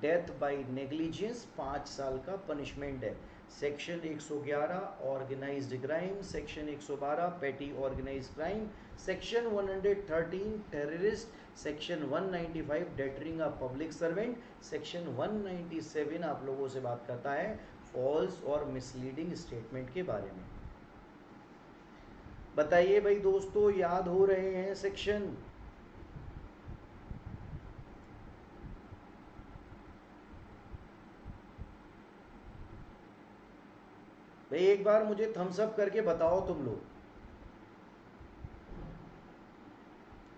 death by negligence, 5 साल का पनिशमेंट है, section 111 organised crime, section 112 petty organised crime, section 113 terrorist, section 195 deterring a public servant, section 197 आप लोगों से बात करता है फॉल्स और मिसलीडिंग स्टेटमेंट के बारे में। बताइए भाई दोस्तों, याद हो रहे हैं सेक्शन? भाई एक बार मुझे थम्स अप करके बताओ तुम लोग,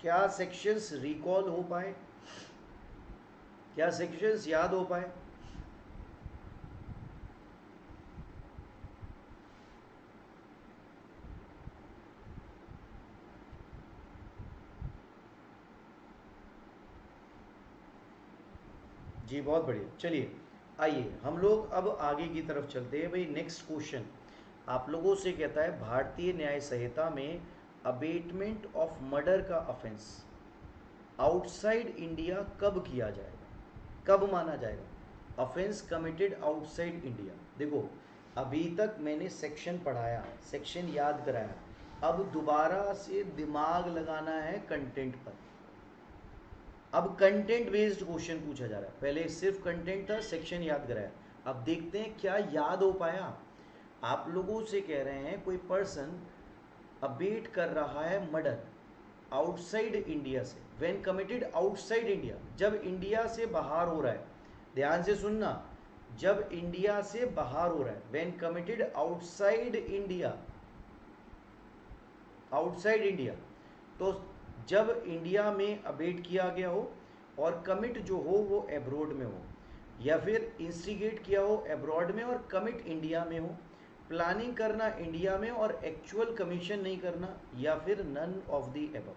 क्या सेक्शंस रिकॉल हो पाए, क्या सेक्शंस याद हो पाए? जी बहुत बढ़िया। चलिए आइए हम लोग अब आगे की तरफ चलते हैं। भाई नेक्स्ट क्वेश्चन आप लोगों से कहता है भारतीय न्याय संहिता में अबेटमेंट ऑफ मर्डर का ऑफेंस आउटसाइड इंडिया कब किया जाएगा, कब माना जाएगा? Offence committed outside India. देखो अभी तक मैंने सेक्शन पढ़ाया, सेक्शन याद कराया, अब दोबारा से दिमाग लगाना है कंटेंट पर। अब कंटेंट बेस्ड क्वेश्चन पूछा जा रहा है, पहले सिर्फ कंटेंट था, सेक्शन याद कराया, अब देखते हैं क्या याद हो पाया। आप लोगों से कह रहे हैं कोई पर्सन अबेट कर रहा है मर्डर आउटसाइड इंडिया से, व्हेन कमिटेड आउटसाइड इंडिया, जब इंडिया से बाहर हो रहा है, ध्यान से सुनना, जब इंडिया से बाहर हो रहा है, when committed outside India, outside India, तो जब इंडिया में अबेट किया गया हो और कमिट जो हो वो एब्रोड में हो, या फिर इंस्टिगेट किया हो एब्रॉड में और कमिट इंडिया में हो, प्लानिंग करना इंडिया में और एक्चुअल कमीशन नहीं करना, या फिर नन ऑफ द एबव।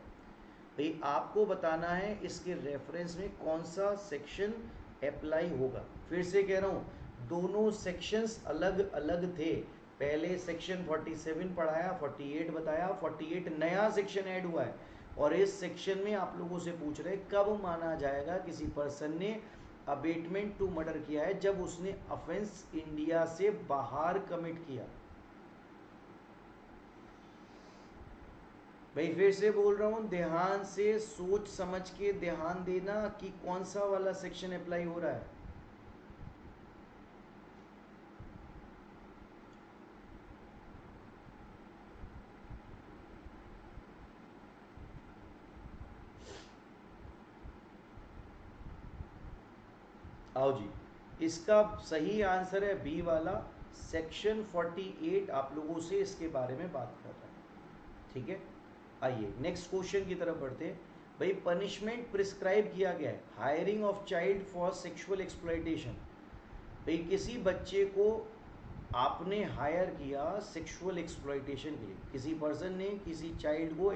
भाई आपको बताना है इसके रेफरेंस में कौन सा सेक्शन अप्लाई होगा। फिर से कह रहा हूँ दोनों सेक्शंस अलग अलग थे, पहले सेक्शन 47 पढ़ाया, 48 बताया, 48 नया सेक्शन ऐड हुआ है, और इस सेक्शन में आप लोगों से पूछ रहे कब माना जाएगा किसी पर्सन ने अबेटमेंट टू मर्डर किया है, जब उसने ऑफेंस इंडिया से बाहर कमिट किया। भाई फिर से बोल रहा हूँ, ध्यान से सोच समझ के ध्यान देना कि कौन सा वाला सेक्शन अप्लाई हो रहा है। आओ जी, इसका सही आंसर है बी वाला, सेक्शन 48 आप लोगों से इसके बारे में बात कर रहा है। ठीक है, आइए नेक्स्ट क्वेश्चन की तरफ बढ़ते हैं। भाई पनिशमेंट प्रिस्क्राइब किया गया है, hiring of child for sexual exploitation. भाई किसी बच्चे को आपने हायर किया सेक्सुअल एक्सप्लॉयटेशन के लिए, किसी पर्सन ने किसी चाइल्ड को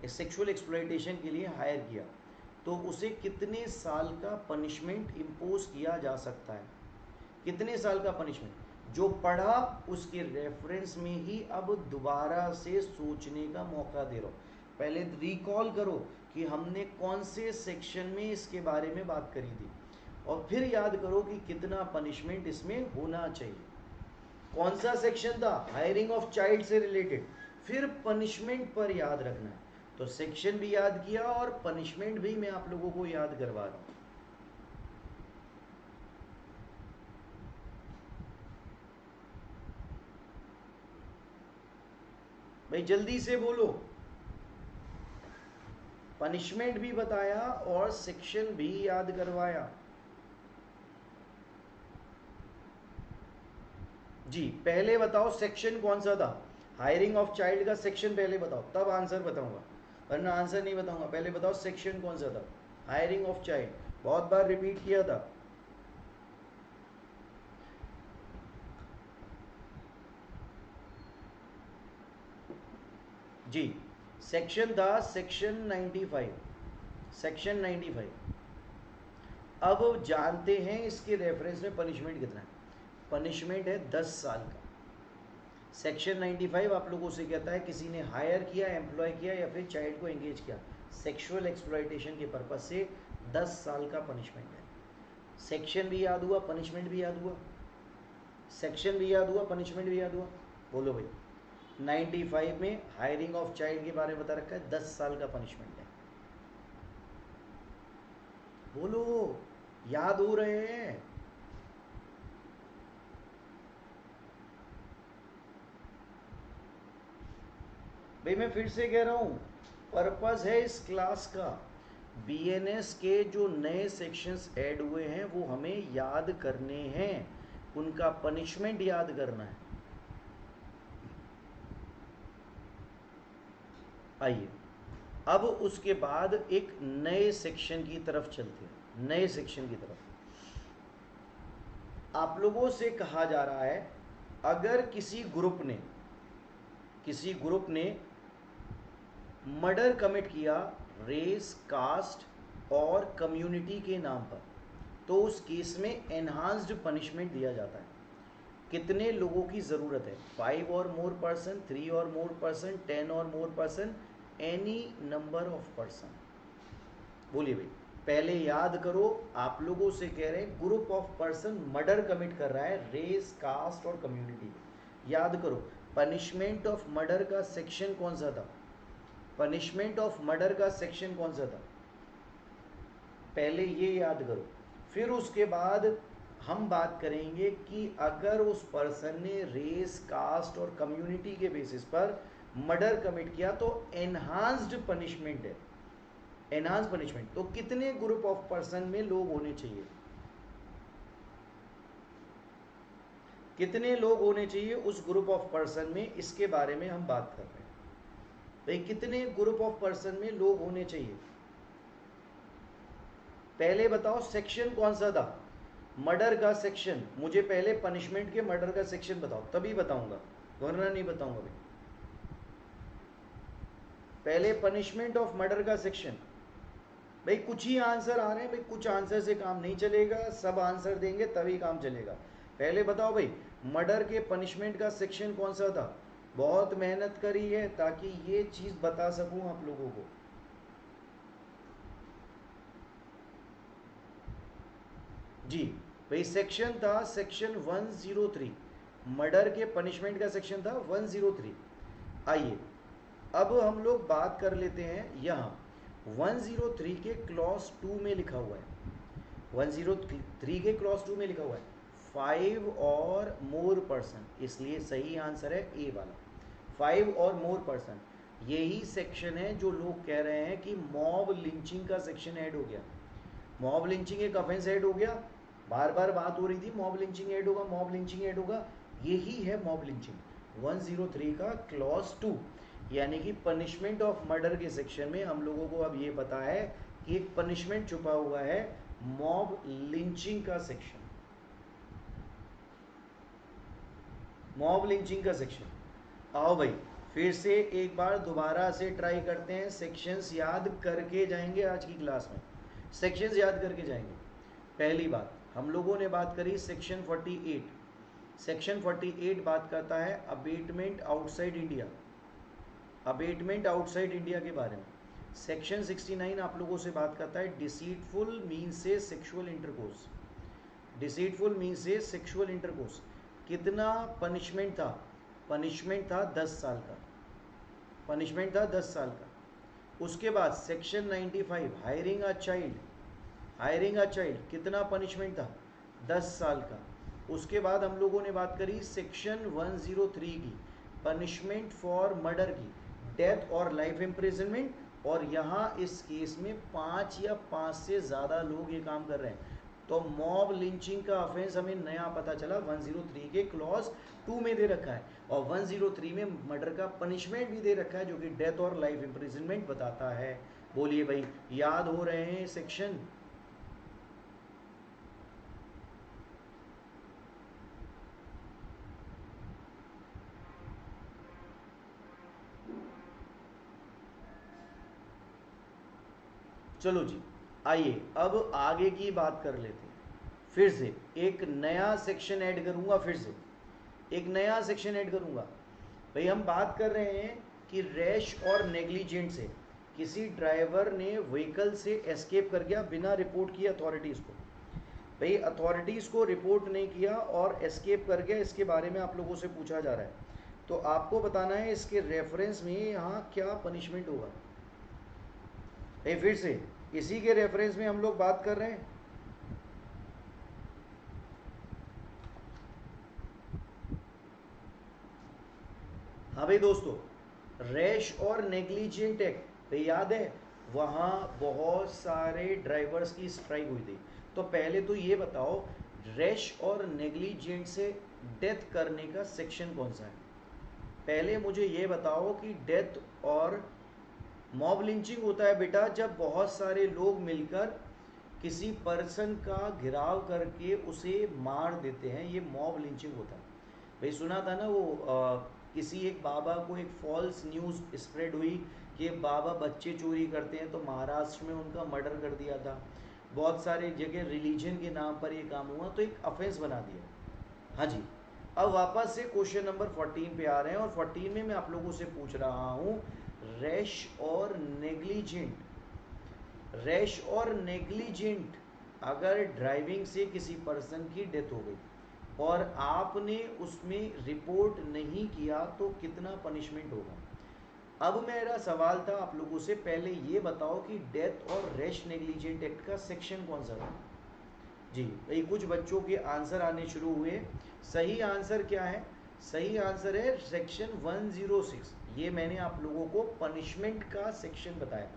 सेक्सुअल एक्सप्लॉयटेशन के लिए हायर किया, तो उसे कितने साल का पनिशमेंट इम्पोज किया जा सकता है? कितने साल का पनिशमेंट? जो पढ़ा उसके रेफरेंस में ही अब दोबारा से सोचने का मौका दे रहा हूँ। पहले रिकॉल करो कि हमने कौन से सेक्शन में इसके बारे में बात करी थी, और फिर याद करो कि कितना पनिशमेंट इसमें होना चाहिए। कौन सा सेक्शन था? हायरिंग ऑफ चाइल्ड से रिलेटेड। फिर पनिशमेंट पर याद रखना है, तो सेक्शन भी याद किया और पनिशमेंट भी मैं आप लोगों को याद करवा रहा हूं। भाई जल्दी से बोलो। पनिशमेंट भी बताया और सेक्शन भी याद करवाया। जी पहले बताओ सेक्शन कौन सा था? हायरिंग ऑफ चाइल्ड का सेक्शन पहले बताओ, तब आंसर बताऊंगा, वरना आंसर नहीं बताऊंगा। पहले बताओ सेक्शन कौन सा था? हायरिंग ऑफ चाइल्ड, बहुत बार रिपीट किया था। जी सेक्शन था सेक्शन 95, सेक्शन 95। अब जानते हैं इसके रेफरेंस में पनिशमेंट कितना है। पनिशमेंट है 10 साल का। सेक्शन 95 आप लोगों से कहता है किसी ने हायर किया, एम्प्लॉय किया या फिर चाइल्ड को एंगेज किया सेक्सुअल एक्सप्लॉयटेशन के पर्पज से, 10 साल का पनिशमेंट है। सेक्शन भी याद हुआ, पनिशमेंट भी याद हुआ। सेक्शन भी याद हुआ, पनिशमेंट भी याद हुआ। बोलो भाई, 95 में हायरिंग ऑफ चाइल्ड के बारे में बता रखा है, 10 साल का पनिशमेंट है। बोलो, याद हो रहे हैं? भाई मैं फिर से कह रहा हूं, पर्पस है इस क्लास का, बीएनएस के जो नए सेक्शंस ऐड हुए हैं वो हमें याद करने हैं, उनका पनिशमेंट याद करना है। आइए अब उसके बाद एक नए सेक्शन की तरफ चलते हैं। नए सेक्शन की तरफ आप लोगों से कहा जा रहा है, अगर किसी ग्रुप ने मर्डर कमिट किया रेस, कास्ट और कम्युनिटी के नाम पर, तो उस केस में एनहांस्ड पनिशमेंट दिया जाता है। कितने लोगों की ज़रूरत है? 5 और मोर पर्सन, 3 और मोर पर्सन, 10 और more person, any number of person. बोलिए भाई, पहले याद करो, आप लोगों से कह रहे हैं group of person murder commit कर रहा है रेस, कास्ट और कम्युनिटी। याद करो पनिशमेंट ऑफ मर्डर का सेक्शन कौन सा था? पनिशमेंट ऑफ मर्डर का सेक्शन कौन सा था? पहले ये याद करो, फिर उसके बाद हम बात करेंगे कि अगर उस पर्सन ने रेस, कास्ट और कम्युनिटी के बेसिस पर मर्डर कमिट किया तो एनहांस्ड पनिशमेंट है। एनहांस पनिशमेंट तो कितने ग्रुप ऑफ पर्सन में लोग होने चाहिए? कितने लोग होने चाहिए उस ग्रुप ऑफ पर्सन में, इसके बारे में हम बात कर रहे हैं। भाई कितने ग्रुप ऑफ पर्सन में लोग होने चाहिए? पहले बताओ सेक्शन कौन सा था? मर्डर का सेक्शन। मुझे पहले पनिशमेंट के मर्डर का सेक्शन बताओ, तभी बताऊंगा, वरना नहीं बताऊंगा भाई। पहले पनिशमेंट ऑफ मर्डर का सेक्शन। भाई कुछ ही आंसर आ रहे हैं भाई, कुछ आंसर से काम नहीं चलेगा, सब आंसर देंगे तभी काम चलेगा। पहले बताओ भाई, मर्डर के पनिशमेंट का सेक्शन कौन सा था? बहुत मेहनत करी है ताकि ये चीज़ बता सकूं आप लोगों को। जी भाई सेक्शन था सेक्शन 103, मर्डर के पनिशमेंट का सेक्शन था 103। आइए अब हम लोग बात कर लेते हैं, यहाँ 103 के क्लॉज 2 में लिखा हुआ है, 103 के क्लॉज 2 में लिखा हुआ है 5 और मोर पर्सन, इसलिए सही आंसर है ए वाला, 5 और मोर पर्सन। यही सेक्शन है जो लोग कह रहे हैं कि मॉब लिंचिंग का सेक्शन ऐड हो गया। मॉब लिंचिंग एक ऑफेंस ऐड हो गया, बार बार बात हो रही थी मॉब लिंचिंग ऐड होगा, मॉब लिंचिंग ऐड होगा, यही है मॉब लिंचिंग 103 का क्लॉज 2, यानी कि पनिशमेंट ऑफ मर्डर के सेक्शन में हम लोगों को अब ये पता है कि एक पनिशमेंट छुपा हुआ है मॉब लिंचिंग का सेक्शन, मॉब लिंचिंग का सेक्शन। आओ भाई फिर से एक बार दोबारा से ट्राई करते हैं, सेक्शंस याद करके जाएंगे आज की क्लास में, सेक्शंस याद करके जाएंगे। पहली बात हम लोगों ने बात करी सेक्शन 48, सेक्शन 48 बात करता है abetment outside India, abetment outside India के बारे में। सेक्शन 69 आप लोगों से बात करता है डिसीटफुल मीन से सेक्सुअल इंटरकोर्स, डिसीटफुल मीन से सेक्सुअल इंटरकोर्स। कितना पनिशमेंट था? पनिशमेंट था 10 साल का, पनिशमेंट था 10 साल का। उसके बाद section 95 hiring a child, hiring a child कितना पनिशमेंट था? 10 साल का। उसके बाद हम लोगों ने बात करी सेक्शन 103 की, पनिशमेंट फॉर मर्डर की, डेथ और लाइफ इम्प्रिजनमेंट, और यहाँ इस केस में 5 या 5 से ज़्यादा लोग ये काम कर रहे हैं। तो मॉब लिंचिंग का ऑफेंस हमें नया पता चला 103 के क्लॉज 2 में दे रखा है, और 103 में मर्डर का पनिशमेंट भी दे रखा है जो कि डेथ और लाइफ इम्प्रिजनमेंट बताता है। बोलिए भाई याद हो रहे हैं सेक्शन? चलो जी आइए अब आगे की बात कर लेते हैं। फिर से एक नया सेक्शन ऐड करूंगा, फिर से एक नया सेक्शन ऐड करूंगा। भाई हम बात कर रहे हैं कि रैश और नेग्लिजेंट से किसी ड्राइवर ने व्हीकल से एस्केप कर गया बिना रिपोर्ट किए अथॉरिटीज़ को। भाई अथॉरिटीज़ को रिपोर्ट नहीं किया और एस्केप कर गया, इसके बारे में आप लोगों से पूछा जा रहा है, तो आपको बताना है इसके रेफरेंस में यहाँ क्या पनिशमेंट होगा। भाई फिर से इसी के रेफरेंस में हम लोग बात कर रहे हैं। हाँ भाई दोस्तों, रैश और नेग्लिजेंट एक्ट याद है, वहाँ बहुत सारे ड्राइवर्स की स्ट्राइक हुई थी। तो पहले तो ये बताओ रैश और नेग्लिजेंट से डेथ करने का सेक्शन कौन सा है? पहले मुझे ये बताओ कि डेथ और मॉब लिंचिंग होता है बेटा जब बहुत सारे लोग मिलकर किसी पर्सन का घिराव करके उसे मार देते हैं, ये मॉब लिंचिंग होता है। भाई सुना था ना वो किसी एक बाबा को एक फॉल्स न्यूज़ स्प्रेड हुई कि बाबा बच्चे चोरी करते हैं, तो महाराष्ट्र में उनका मर्डर कर दिया था। बहुत सारे जगह रिलीजन के नाम पर ये काम हुआ, तो एक ऑफेंस बना दिया। हाँ जी, अब वापस से क्वेश्चन नंबर 14 पे आ रहे हैं, और 14 में मैं आप लोगों से पूछ रहा हूँ रैश और नेग्लिजेंट, रैश और नेग्लिजेंट अगर ड्राइविंग से किसी पर्सन की डेथ हो गई और आपने उसमें रिपोर्ट नहीं किया तो कितना पनिशमेंट होगा? अब मेरा सवाल था आप लोगों से, पहले ये बताओ कि डेथ और रैश नेग्लिजेंट एक्ट का सेक्शन कौन सा था? जी भाई कुछ बच्चों के आंसर आने शुरू हुए। सही आंसर क्या है? सही आंसर है सेक्शन 106। ये मैंने आप लोगों को पनिशमेंट का सेक्शन बताया।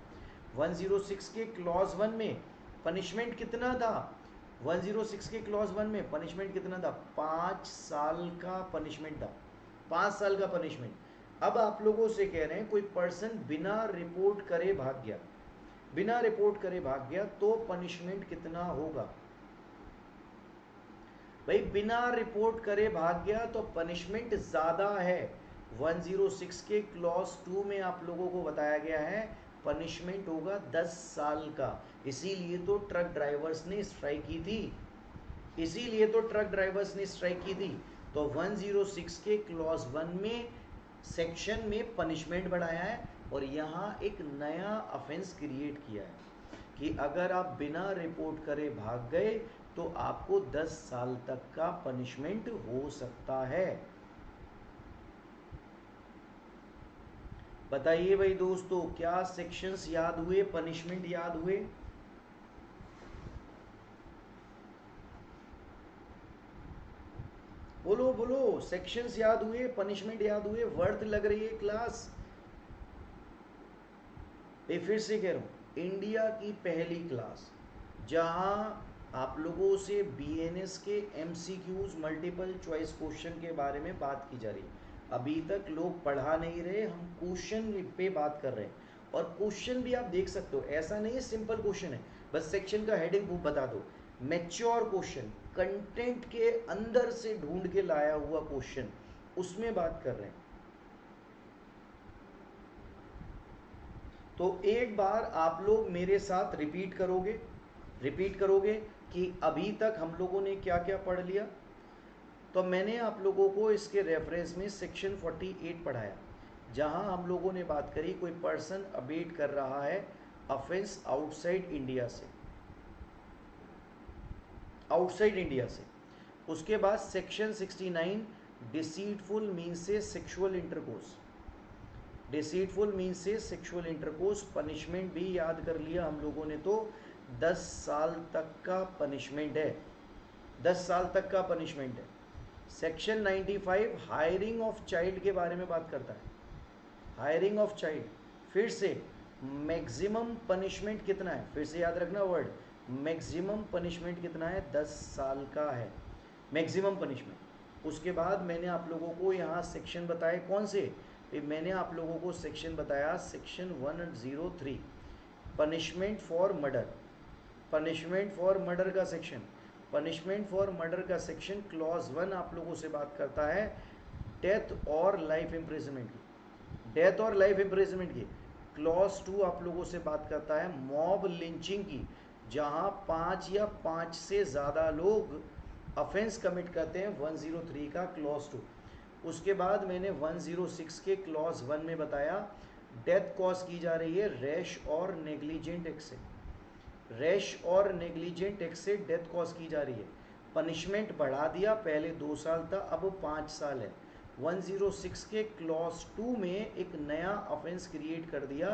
106 के क्लॉज 1 में पनिशमेंट कितना था? 106 के क्लॉज 1 में पनिशमेंट कितना था? 5 साल का पनिशमेंट था, 5 साल का पनिशमेंट। अब आप लोगों से कह रहे हैं कोई पर्सन बिना रिपोर्ट करे भाग गया, बिना रिपोर्ट करे भाग गया तो पनिशमेंट कितना होगा? भाई बिना रिपोर्ट करे भाग गया तो पनिशमेंट ज़्यादा है। 106 के क्लॉज 2 में आप लोगों को बताया गया है पनिशमेंट होगा 10 साल का। इसीलिए तो ट्रक ड्राइवर्स ने स्ट्राइक की थी, इसीलिए तो ट्रक ड्राइवर्स ने स्ट्राइक की थी। तो 106 के क्लॉज 1 में सेक्शन में पनिशमेंट बढ़ाया है, और यहाँ एक नया ऑफेंस क्रिएट किया है कि अगर आप बिना रिपोर्ट करे भाग गए तो आपको 10 साल तक का पनिशमेंट हो सकता है। बताइए भाई दोस्तों, क्या सेक्शंस याद हुए, पनिशमेंट याद हुए? बोलो बोलो, सेक्शंस याद हुए, पनिशमेंट याद हुए? वर्थ लग रही है क्लास? ये फिर से कह रहा हूं, इंडिया की पहली क्लास जहां आप लोगों से बीएनएस के एमसीक्यूज मल्टीपल चॉइस क्वेश्चन के बारे में बात की जा रही है। अभी तक लोग पढ़ा नहीं रहे, हम क्वेश्चन पे बात कर रहे हैं। और क्वेश्चन भी आप देख सकते हो, ऐसा नहीं है सिंपल क्वेश्चन है, बस सेक्शन का हेडिंग बता दो। मैच्योर क्वेश्चन, कंटेंट के अंदर से ढूंढ के लाया हुआ क्वेश्चन, उसमें बात कर रहे हैं। तो एक बार आप लोग मेरे साथ रिपीट करोगे कि अभी तक हम लोगों ने क्या क्या पढ़ लिया। तो मैंने आप लोगों को इसके रेफरेंस में सेक्शन 48 पढ़ाया, जहां हम लोगों ने बात करी कोई पर्सन अबेट कर रहा है ऑफेंस आउटसाइड इंडिया से। उसके बाद सेक्शन 69 डिसीटफुल मीन से सेक्सुअल इंटरकोर्स, पनिशमेंट भी याद कर लिया हम लोगों ने। तो 10 साल तक का पनिशमेंट है, 10 साल तक का पनिशमेंट है। सेक्शन 95 हायरिंग ऑफ चाइल्ड के बारे में बात करता है, हायरिंग ऑफ चाइल्ड। फिर से मैक्सिमम पनिशमेंट कितना है, फिर से याद रखना वर्ड, मैक्सिमम पनिशमेंट कितना है, 10 साल का है मैक्सिमम पनिशमेंट। उसके बाद मैंने आप लोगों को यहाँ सेक्शन बताए कौन से, मैंने आप लोगों को सेक्शन बताया सेक्शन 103 पनिशमेंट फॉर मर्डर का सेक्शन। पनिशमेंट फॉर मर्डर का सेक्शन क्लॉज 1 आप लोगों से बात करता है डेथ और लाइफ इम्प्रिजनमेंट की। क्लॉज 2 आप लोगों से बात करता है मॉब लिंचिंग की, जहां 5 या 5 से ज़्यादा लोग ऑफेंस कमिट करते हैं, 103 का क्लॉज 2। उसके बाद मैंने 106 के क्लॉज 1 में बताया डेथ कॉज की जा रही है रैश और नेग्लिजेंट एक्ट से डेथ कॉज की जा रही है। पनिशमेंट बढ़ा दिया, पहले 2 साल था, अब 5 साल है। 106 के क्लॉज 2 में एक नया ऑफेंस क्रिएट कर दिया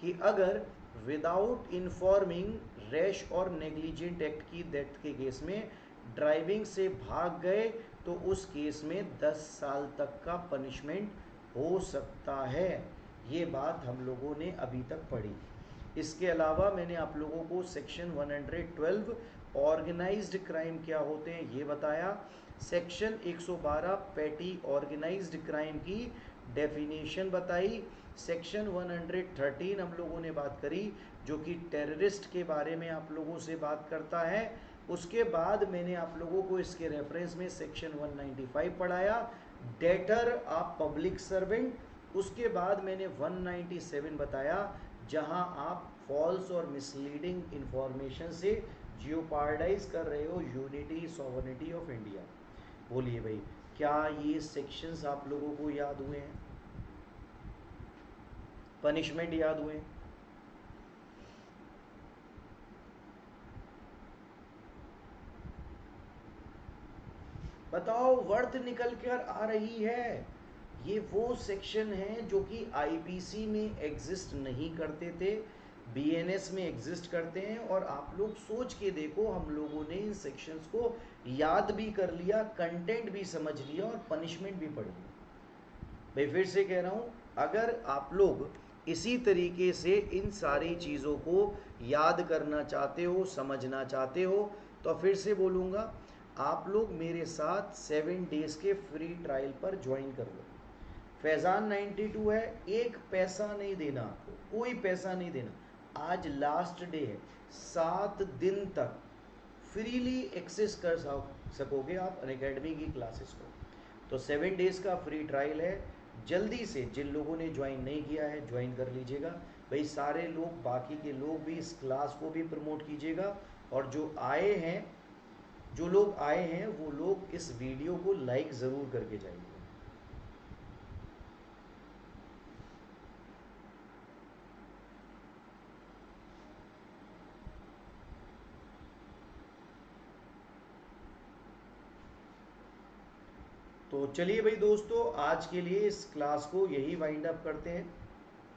कि अगर विदाउट इन्फॉर्मिंग रैश और नेग्लिजेंट एक्ट की डेथ के केस में ड्राइविंग से भाग गए तो उस केस में 10 साल तक का पनिशमेंट हो सकता है। ये बात हम लोगों ने अभी तक पढ़ी। इसके अलावा मैंने आप लोगों को सेक्शन 112 ऑर्गेनाइज्ड क्राइम क्या होते हैं ये बताया। सेक्शन 112 पैटी ऑर्गेनाइज्ड क्राइम की डेफिनेशन बताई। सेक्शन 113 हम लोगों ने बात करी, जो कि टेररिस्ट के बारे में आप लोगों से बात करता है। उसके बाद मैंने आप लोगों को इसके रेफरेंस में सेक्शन 195 पढ़ाया, डेटर आ पब्लिक सर्वेंट। उसके बाद मैंने 197 बताया, जहां आप फॉल्स और मिसलीडिंग इंफॉर्मेशन से जियोपार्डाइज कर रहे हो यूनिटी सॉवरेनिटी ऑफ इंडिया। बोलिए भाई, क्या ये सेक्शंस आप लोगों को याद हुए हैं, पनिशमेंट याद हुए? बताओ, वर्थ निकल कर आ रही है। ये वो सेक्शन है जो कि आईपीसी में एग्जिस्ट नहीं करते थे, बीएनएस में एग्जिस्ट करते हैं। और आप लोग सोच के देखो, हम लोगों ने इन सेक्शंस को याद भी कर लिया, कंटेंट भी समझ लिया और पनिशमेंट भी पढ़ लिया। भाई फिर से कह रहा हूँ, अगर आप लोग इसी तरीके से इन सारी चीज़ों को याद करना चाहते हो, समझना चाहते हो, तो फिर से बोलूँगा, आप लोग मेरे साथ 7 डेज़ के फ्री ट्रायल पर ज्वाइन कर लो। फैज़ान 92 है, एक पैसा नहीं देना आपको, कोई पैसा नहीं देना। आज लास्ट डे है, 7 दिन तक फ्रीली एक्सेस कर सकोगे आप अनअकैडमी की क्लासेस को। तो 7 डेज़ का फ्री ट्रायल है, जल्दी से जिन लोगों ने ज्वाइन नहीं किया है ज्वाइन कर लीजिएगा। भाई सारे लोग, बाकी के लोग भी इस क्लास को भी प्रमोट कीजिएगा। और जो लोग आए हैं वो लोग इस वीडियो को लाइक ज़रूर करके जाइए। तो चलिए भाई दोस्तों, आज के लिए इस क्लास को यही वाइंड अप करते हैं।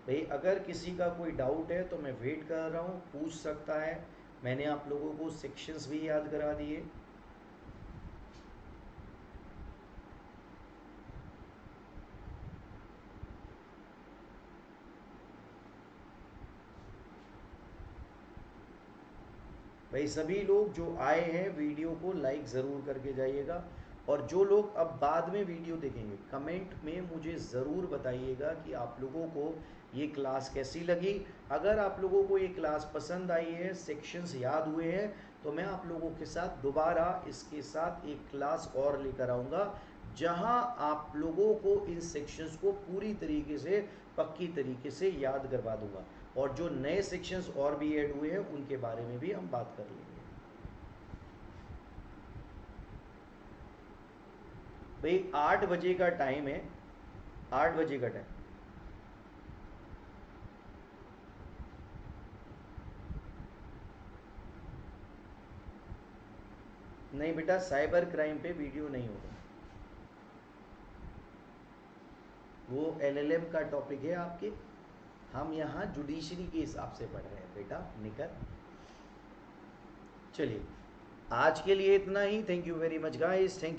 भाई अगर किसी का कोई डाउट है तो मैं वेट कर रहा हूँ, पूछ सकता है। मैंने आप लोगों को सेक्शंस भी याद करा दिए। भाई सभी लोग जो आए हैं वीडियो को लाइक ज़रूर करके जाइएगा, और जो लोग अब बाद में वीडियो देखेंगे कमेंट में मुझे ज़रूर बताइएगा कि आप लोगों को ये क्लास कैसी लगी। अगर आप लोगों को ये क्लास पसंद आई है, सेक्शंस याद हुए हैं, तो मैं आप लोगों के साथ दोबारा इसके साथ एक क्लास और लेकर आऊँगा, जहां आप लोगों को इन सेक्शंस को पूरी तरीके से पक्की तरीके से याद करवा दूंगा, और जो नए सेक्शंस और भी ऐड हुए हैं उनके बारे में भी हम बात कर लेंगे। भाई 8 बजे का टाइम है, 8 बजे का टाइम। नहीं बेटा, साइबर क्राइम पे वीडियो नहीं होगा, वो एलएलएम का टॉपिक है आपके। हम यहाँ जुडिशरी के हिसाब से पढ़ रहे हैं बेटा, निकल। चलिए आज के लिए इतना ही। Thank you very much guys, thank